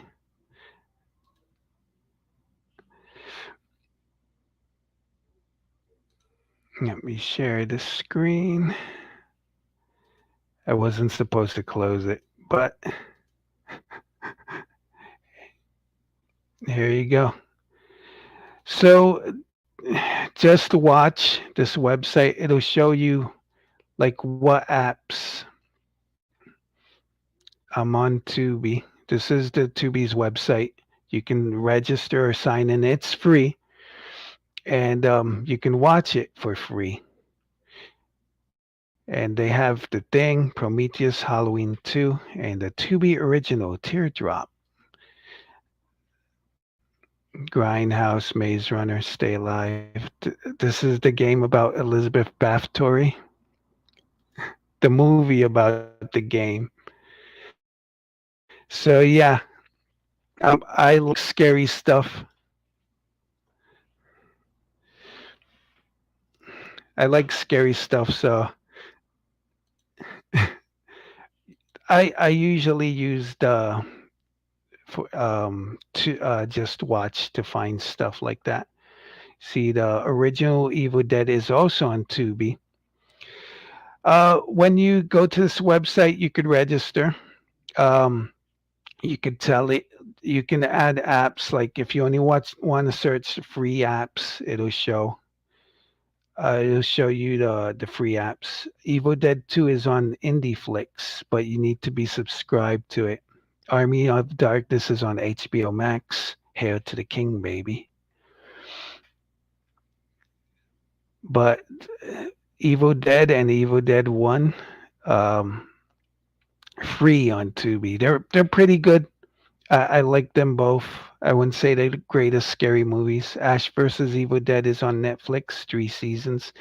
share the screen. I wasn't supposed to close it, but here you go. So just watch this website. It'll show you like what apps I'm on Tubi. This is the Tubi's website. You can register or sign in. It's free, and you can watch it for free. And they have The Thing, Prometheus, Halloween 2, and the Tubi original Teardrop, Grindhouse, Maze Runner, Stay Alive. This is the game about Elizabeth Bathory, the movie about the game. So yeah, I like scary stuff. I like scary stuff, so I usually use the to just watch to find stuff like that. See, the original Evil Dead is also on Tubi. When you go to this website, you could register. Um, you could tell it. You can add apps. Like if you only want to search free apps, it'll show you the free apps. Evil Dead 2 is on IndieFlix, but you need to be subscribed to it. Army of Darkness is on HBO Max. Hail to the King, baby. But Evil Dead and Evil Dead 1, um, free on Tubi. They're pretty good. I like them both. I wouldn't say they're the greatest scary movies. Ash versus Evil Dead is on Netflix, 3 seasons.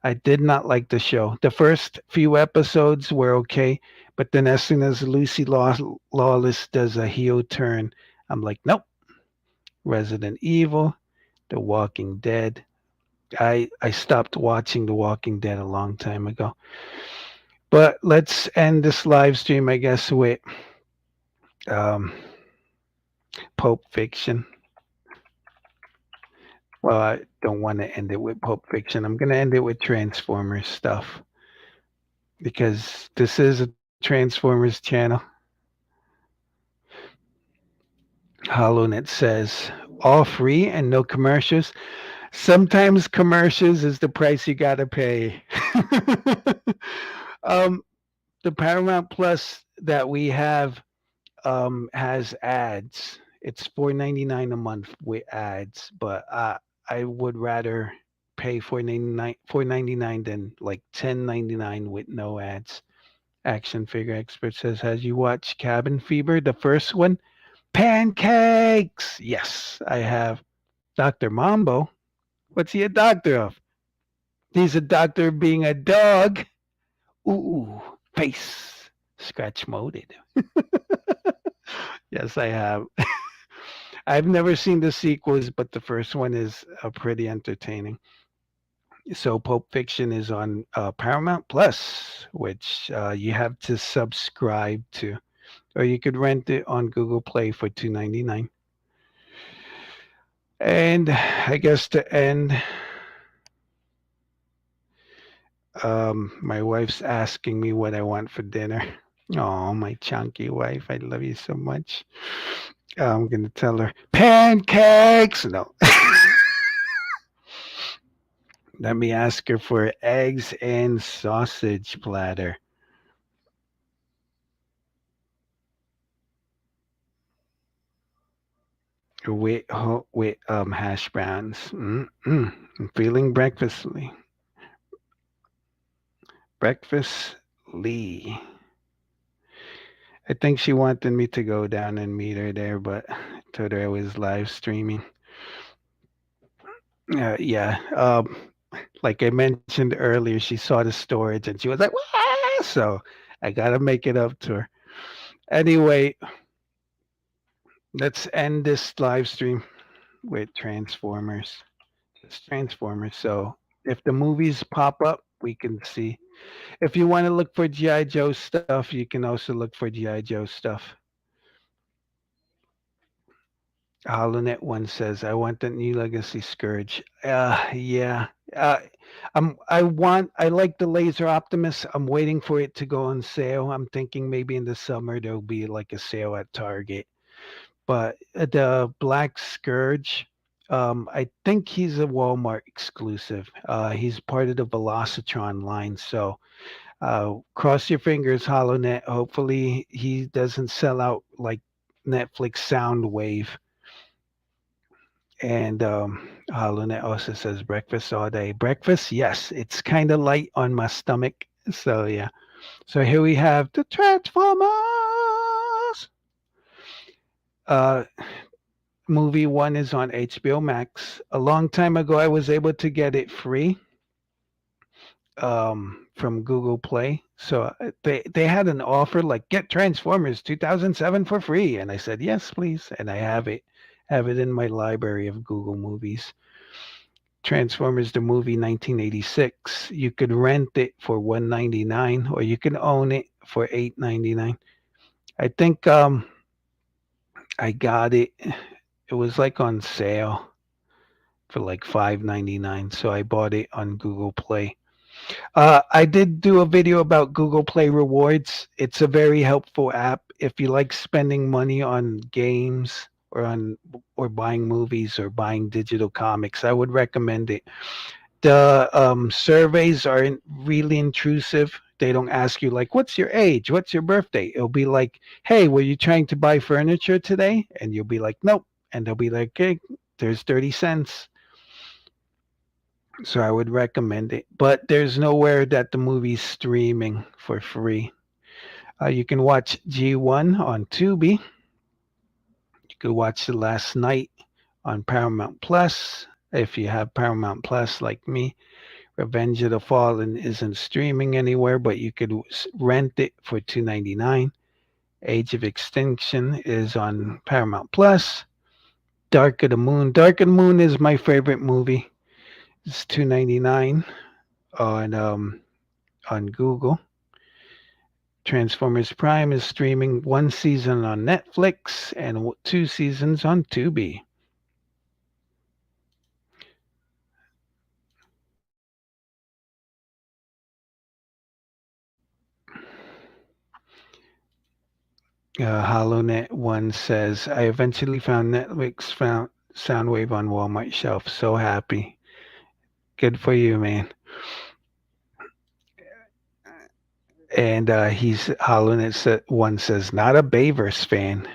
I did not like the show. The first few episodes were okay, but then as soon as Lawless does a heel turn, I'm like, nope. Resident Evil, The Walking Dead. I stopped watching The Walking Dead a long time ago. But let's end this live stream, I guess, with um, Pulp Fiction. Well, I don't want to end it with Pulp Fiction. I'm going to end it with Transformers stuff because this is a Transformers channel. HoloNet says all free and no commercials. Sometimes commercials is the price you got to pay. um, the Paramount Plus that we have has ads. It's $4.99 a month with ads, but I would rather pay $4.99 than like $10.99 with no ads. Action Figure Expert says, "Has you watched Cabin Fever, the first one? Pancakes. Yes, I have. Dr. Mambo. What's he a doctor of? He's a doctor of being a dog. Ooh, face scratch moded. Yes, I have. I've never seen the sequels, but the first one is pretty entertaining. So Pulp Fiction is on Paramount Plus, which you have to subscribe to, or you could rent it on Google Play for $2.99. And I guess to end, my wife's asking me what I want for dinner. Oh, my chunky wife, I love you so much. I'm gonna tell her pancakes. No. Let me ask her for eggs and sausage platter. With hash browns. I'm feeling breakfastly. I think she wanted me to go down and meet her there, but I told her I was live streaming. Yeah. Like I mentioned earlier, she saw the storage and she was like, "Wah!" So I gotta make it up to her. Anyway, let's end this live stream with Transformers. It's Transformers. So if the movies pop up, we can see. If you want to look for GI Joe stuff, you can also look for GI Joe stuff. HoloNet one says, "I want the new Legacy Scourge." Yeah. Uh, I like the Laser Optimus. I'm waiting for it to go on sale. I'm thinking maybe in the summer there'll be like a sale at Target. But the Black Scourge, I think he's a Walmart exclusive. He's part of the Velocitron line. So cross your fingers, HoloNet. Hopefully he doesn't sell out like Netflix Soundwave. And HoloNet also says breakfast all day. Breakfast, yes, it's kind of light on my stomach. So yeah. So here we have the Transformers. Uh, movie one is on HBO Max. A long time ago, I was able to get it free from Google Play. So they had an offer like get Transformers 2007 for free, and I said yes, please, and I have it in my library of Google movies. Transformers the movie 1986. You could rent it for 199 or you can own it for 899. I think I got it. It was like on sale for like 599, so I bought it on Google Play. I did do a video about Google Play Rewards. It's a very helpful app if you like spending money on games or buying movies or buying digital comics. I would recommend it. The surveys aren't really intrusive. They don't ask you like, "What's your age? What's your birthday?" It'll be like, "Hey, were you trying to buy furniture today?" And you'll be like, "Nope." And they'll be like, "Okay, there's 30 cents." So I would recommend it. But there's nowhere that the movie's streaming for free. You can watch G1 on Tubi. You could watch The Last Night on Paramount Plus. If you have Paramount Plus like me, Revenge of the Fallen isn't streaming anywhere, but you could rent it for $2.99. Age of Extinction is on Paramount Plus. Dark of the Moon. Dark of the Moon is my favorite movie. It's $2.99 on Google. Transformers Prime is streaming one season on Netflix and two seasons on Tubi. HoloNet One says, "I eventually found Netflix found Soundwave on Walmart shelf. So happy. Good for you, man." And he's HoloNet One says, "Not a Bayverse fan."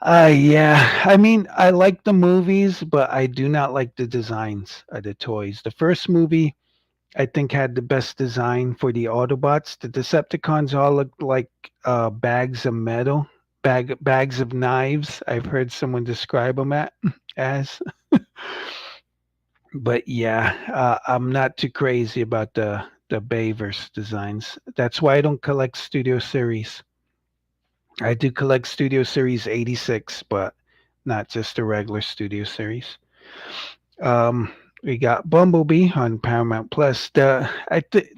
Yeah. I mean, I like the movies, but I do not like the designs of the toys. The first movie, I think, had the best design for the Autobots. The Decepticons all looked like bags of metal, bags of knives. I've heard someone describe them as. But yeah, I'm not too crazy about the Bayverse designs. That's why I don't collect Studio Series. I do collect Studio Series 86, but not just the regular Studio Series. Um, we got Bumblebee on Paramount Plus.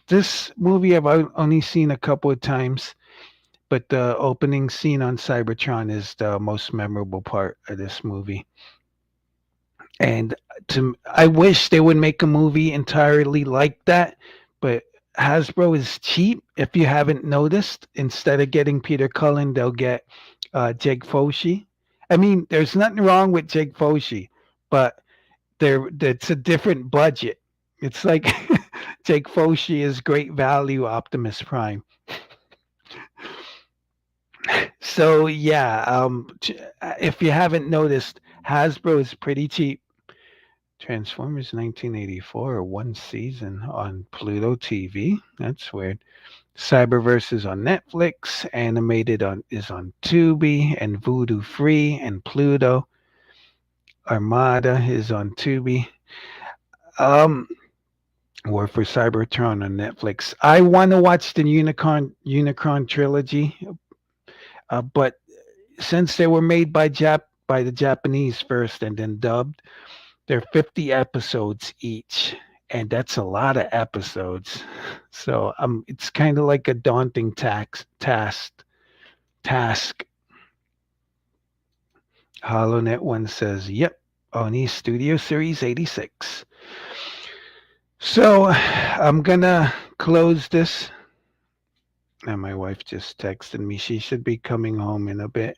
This movie only seen a couple of times, but the opening scene on Cybertron is the most memorable part of this movie. And I wish they would make a movie entirely like that, but Hasbro is cheap. If you haven't noticed, instead of getting Peter Cullen, they'll get Jake Foshi. I mean, there's nothing wrong with Jake Foshi, but it's a different budget. It's like Jake Foshi is great value Optimus Prime. So yeah, if you haven't noticed, Hasbro is pretty cheap. Transformers 1984, one season on Pluto TV. That's weird. Cyberverse is on Netflix. Animated on is on Tubi and Voodoo Free and Pluto. Armada is on Tubi. Um, War for Cybertron on Netflix. I want to watch the Unicron trilogy, but since they were made by the Japanese first and then dubbed, they're 50 episodes each, and that's a lot of episodes. So it's kind of like a daunting task. HoloNet One says, "Yep, Oni Studio Series 86." So I'm gonna close this. And my wife just texted me. She should be coming home in a bit.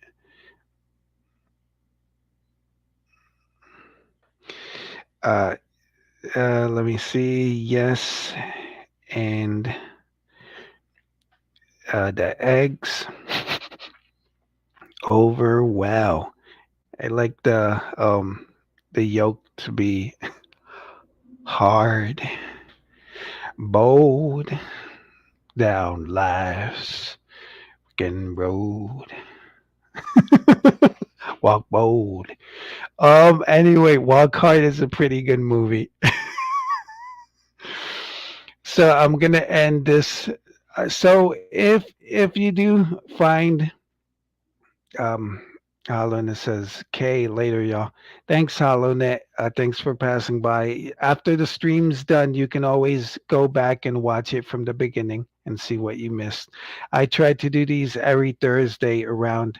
Uh, Let me see. Yes, and the eggs over. Wow, I like the yolk to be hard, bold, down life's fucking road. Walk bold. Anyway, Walk Hard is a pretty good movie. So I'm gonna end this. So if you do find um HoloNet says K later, y'all. Thanks, HoloNet. Thanks for passing by. After the stream's done, you can always go back and watch it from the beginning and see what you missed. I try to do these every Thursday around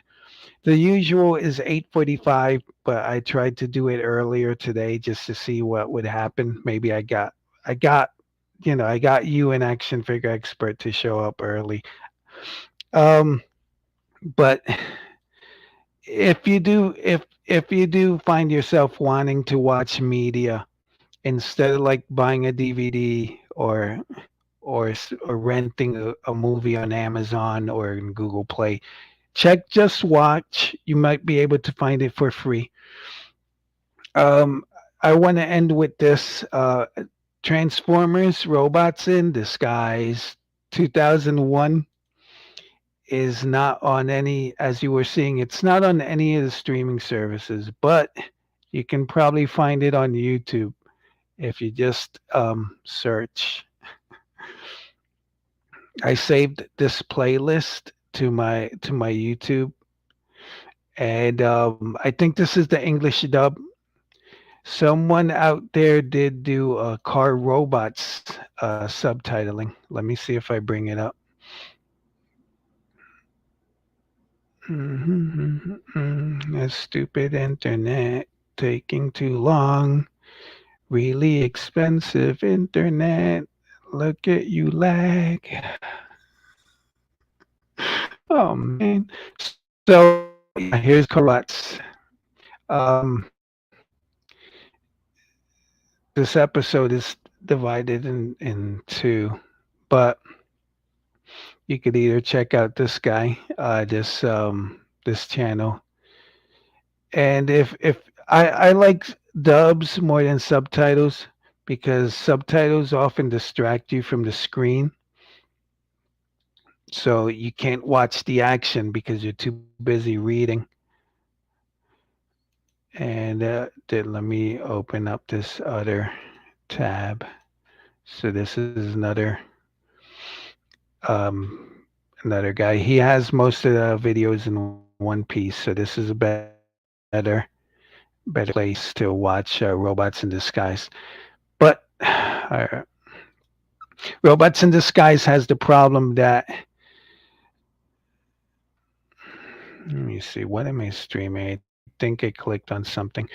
the usual is 8:45, but I tried to do it earlier today just to see what would happen. Maybe I got I got you an action figure expert to show up early. Um, but if you do find yourself wanting to watch media instead of like buying a DVD or renting a movie on Amazon or in Google Play, check Just Watch. You might be able to find it for free. Um, I want to end with this. Transformers Robots in Disguise 2001 is not on any, as you were seeing, it's not on any of the streaming services, but you can probably find it on YouTube if you just search. I saved this playlist to my YouTube, and I think this is the English dub. Someone out there did do car robots subtitling. Let me see if I bring it up. A stupid internet taking too long. Really expensive internet. Look at you lag. Oh man. So yeah, here's robots. Um, this episode is divided in two, but you could either check out this guy, this channel, and if I like dubs more than subtitles because subtitles often distract you from the screen, so you can't watch the action because you're too busy reading. And then let me open up this other tab. So this is another guy. He has most of the videos in one piece, so this is a better place to watch Robots in Disguise. But Robots in Disguise has the problem that let me see, what am I streaming? I think I clicked on something.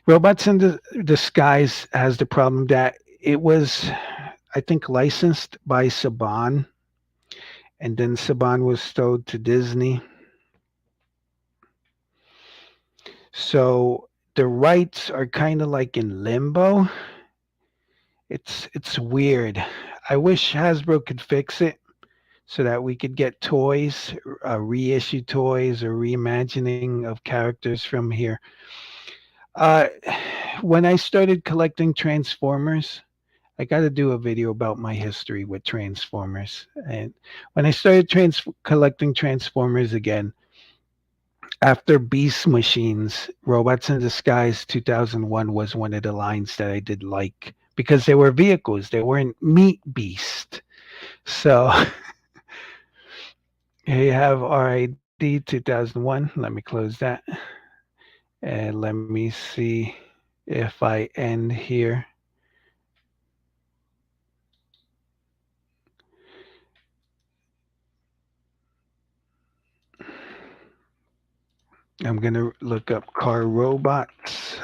Robots in Disguise has the problem that it was, I think, licensed by Saban, and then Saban was sold to Disney. So the rights are kind of like in limbo. it's weird. I wish Hasbro could fix it so that we could get toys, reissue toys or reimagining of characters from here. Uh, when I started collecting Transformers, I got to do a video about my history with Transformers. And when I started collecting Transformers again, after Beast Machines, Robots in Disguise 2001 was one of the lines that I did like because they were vehicles, they weren't meat beast. So here you have RID 2001. Let me close that. And let me see if I end here. I'm going to look up car robots.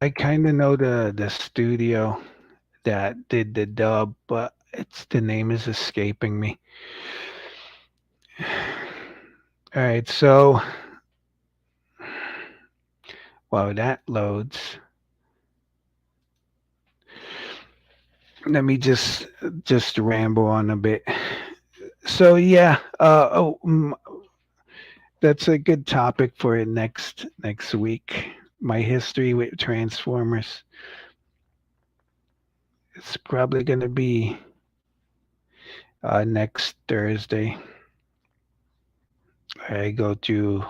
I kind of know the studio that did the dub, but it's the name is escaping me. All right, so while that loads, let me just ramble on a bit. So yeah, that's a good topic for next week. My history with Transformers. It's probably going to be next Thursday. I go to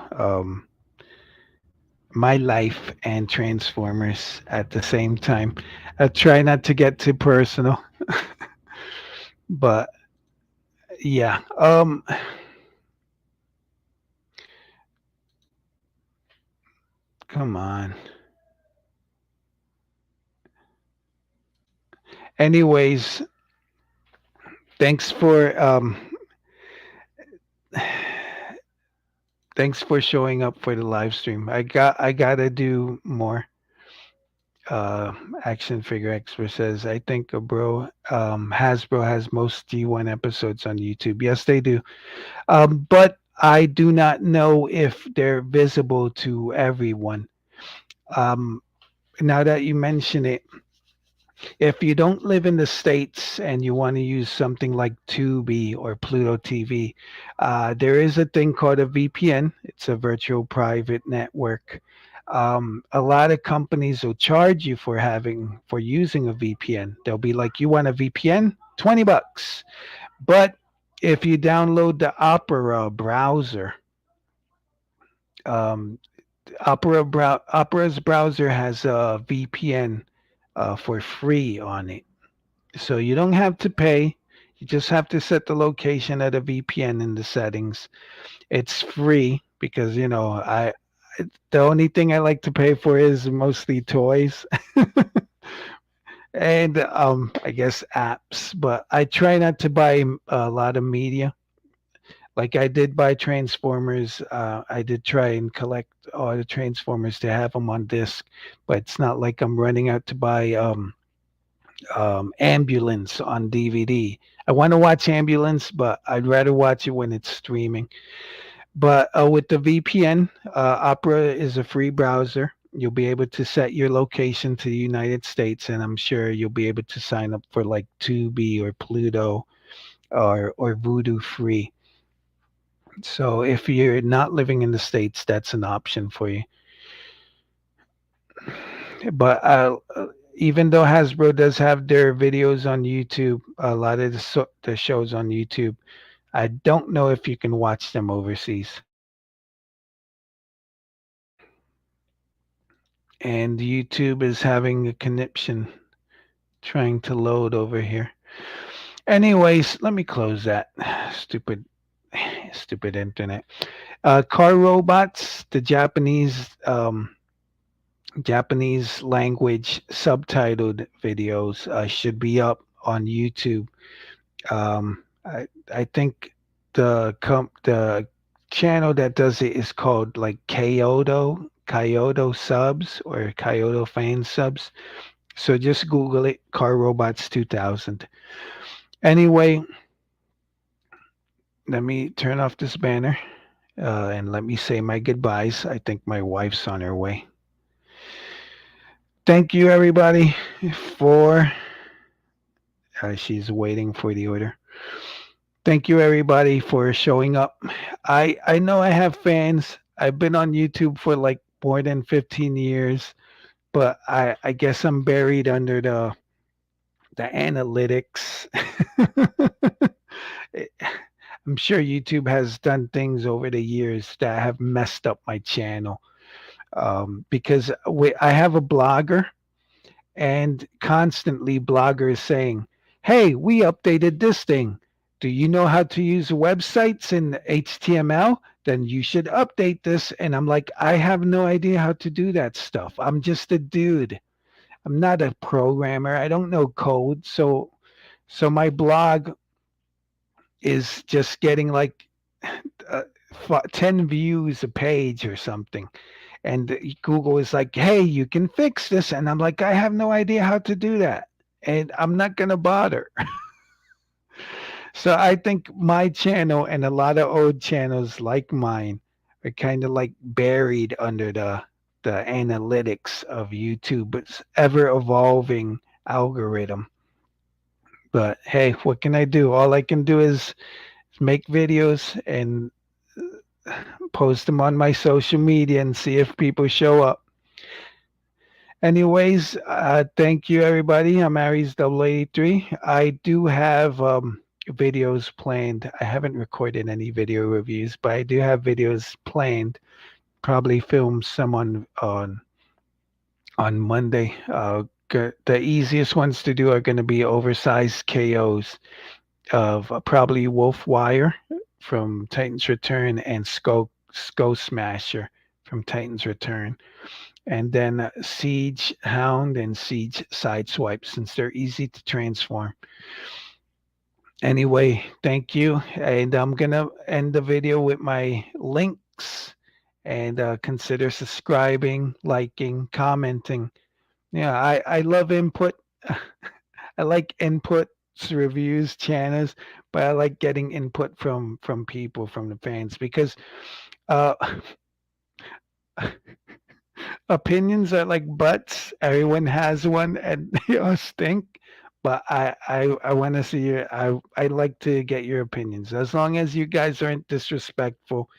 my life and Transformers at the same time. I try not to get too personal, but yeah. Come on. Anyways, thanks for thanks for showing up for the live stream. I gotta do more. Uh, Action Figure Expert says, I think Hasbro has most G1 episodes on YouTube. Yes, they do. But I do not know if they're visible to everyone. Um, Now that you mention it, if you don't live in the States and you want to use something like Tubi or Pluto TV, there is a thing called a VPN. It's a virtual private network. A lot of companies will charge you for using a VPN. They'll be like, you want a VPN? $20. But if you download the Opera browser, um, Opera's browser has a VPN for free on it. So you don't have to pay. You just have to set the location of the VPN in the settings. It's free because the only thing I like to pay for is mostly toys and I guess apps. But I try not to buy a lot of media. Like I did buy Transformers. I did try and collect all the Transformers to have them on disc, but it's not like I'm running out to buy Ambulance on DVD. I want to watch Ambulance, but I'd rather watch it when it's streaming. But with the VPN, Opera is a free browser. You'll be able to set your location to the United States, and I'm sure you'll be able to sign up for like Tubi or Pluto or Voodoo free. So if you're not living in the States, that's an option for you. But even though Hasbro does have their videos on YouTube, a lot of the shows on YouTube, I don't know if you can watch them overseas. And YouTube is having a conniption trying to load over here. Anyways, let me close that. Stupid internet. Car robots, the Japanese language subtitled videos should be up on YouTube. I think the channel that does it is called like Kyoto subs or Kyoto fan subs. So just Google it, Car Robots 2000. Anyway, let me turn off this banner and let me say my goodbyes. I think my wife's on her way. Thank you, everybody, for. She's waiting for the order. Thank you, everybody, for showing up. I know I have fans. I've been on YouTube for like more than 15 years, but I guess I'm buried under the analytics. I'm sure YouTube has done things over the years that have messed up my channel because I have a blogger, and constantly bloggers saying, "Hey, we updated this thing. Do you know how to use websites in HTML? Then you should update this." And I'm like, I have no idea how to do that stuff. I'm just a dude. I'm not a programmer. I don't know code. So my blog is just getting like uh, 10 views a page or something. And Google is like, "Hey, you can fix this." And I'm like, I have no idea how to do that. And I'm not going to bother. So I think my channel and a lot of old channels like mine are kind of like buried under the analytics of YouTube. It's ever evolving algorithm. But hey, what can I do? All I can do is make videos and post them on my social media and see if people show up. Anyways, thank you, everybody. I'm Aries0083's. I do have videos planned. I haven't recorded any video reviews, but I do have videos planned. Probably film some on Monday. The easiest ones to do are going to be oversized KOs of probably Wolf Wire from Titan's Return and Skull Smasher from Titan's Return. And then Siege Hound and Siege Sideswipe, since they're easy to transform. Anyway, thank you. And I'm going to end the video with my links. And consider subscribing, liking, commenting. Yeah, I love input. I like inputs, reviews, channels, but I like getting input from people, from the fans, because uh, opinions are like butts. Everyone has one, and they all stink. But I want to see your. I like to get your opinions. As long as you guys aren't disrespectful,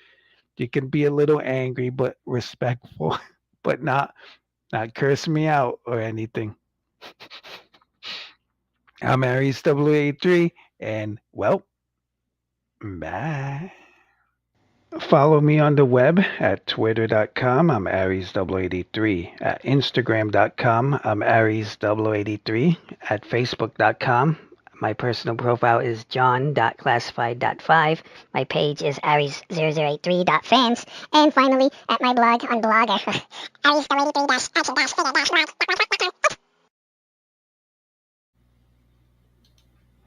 you can be a little angry, but respectful, but not curse me out or anything. I'm Aries0083's, and well, bye. Follow me on the web at twitter.com. I'm Aries0083's. At Instagram.com. I'm Aries0083's. At Facebook.com. My personal profile is john.classified.5. My page is Aries0083.fans. And finally, at my blog on Blogger, Aries0083-action-figure-.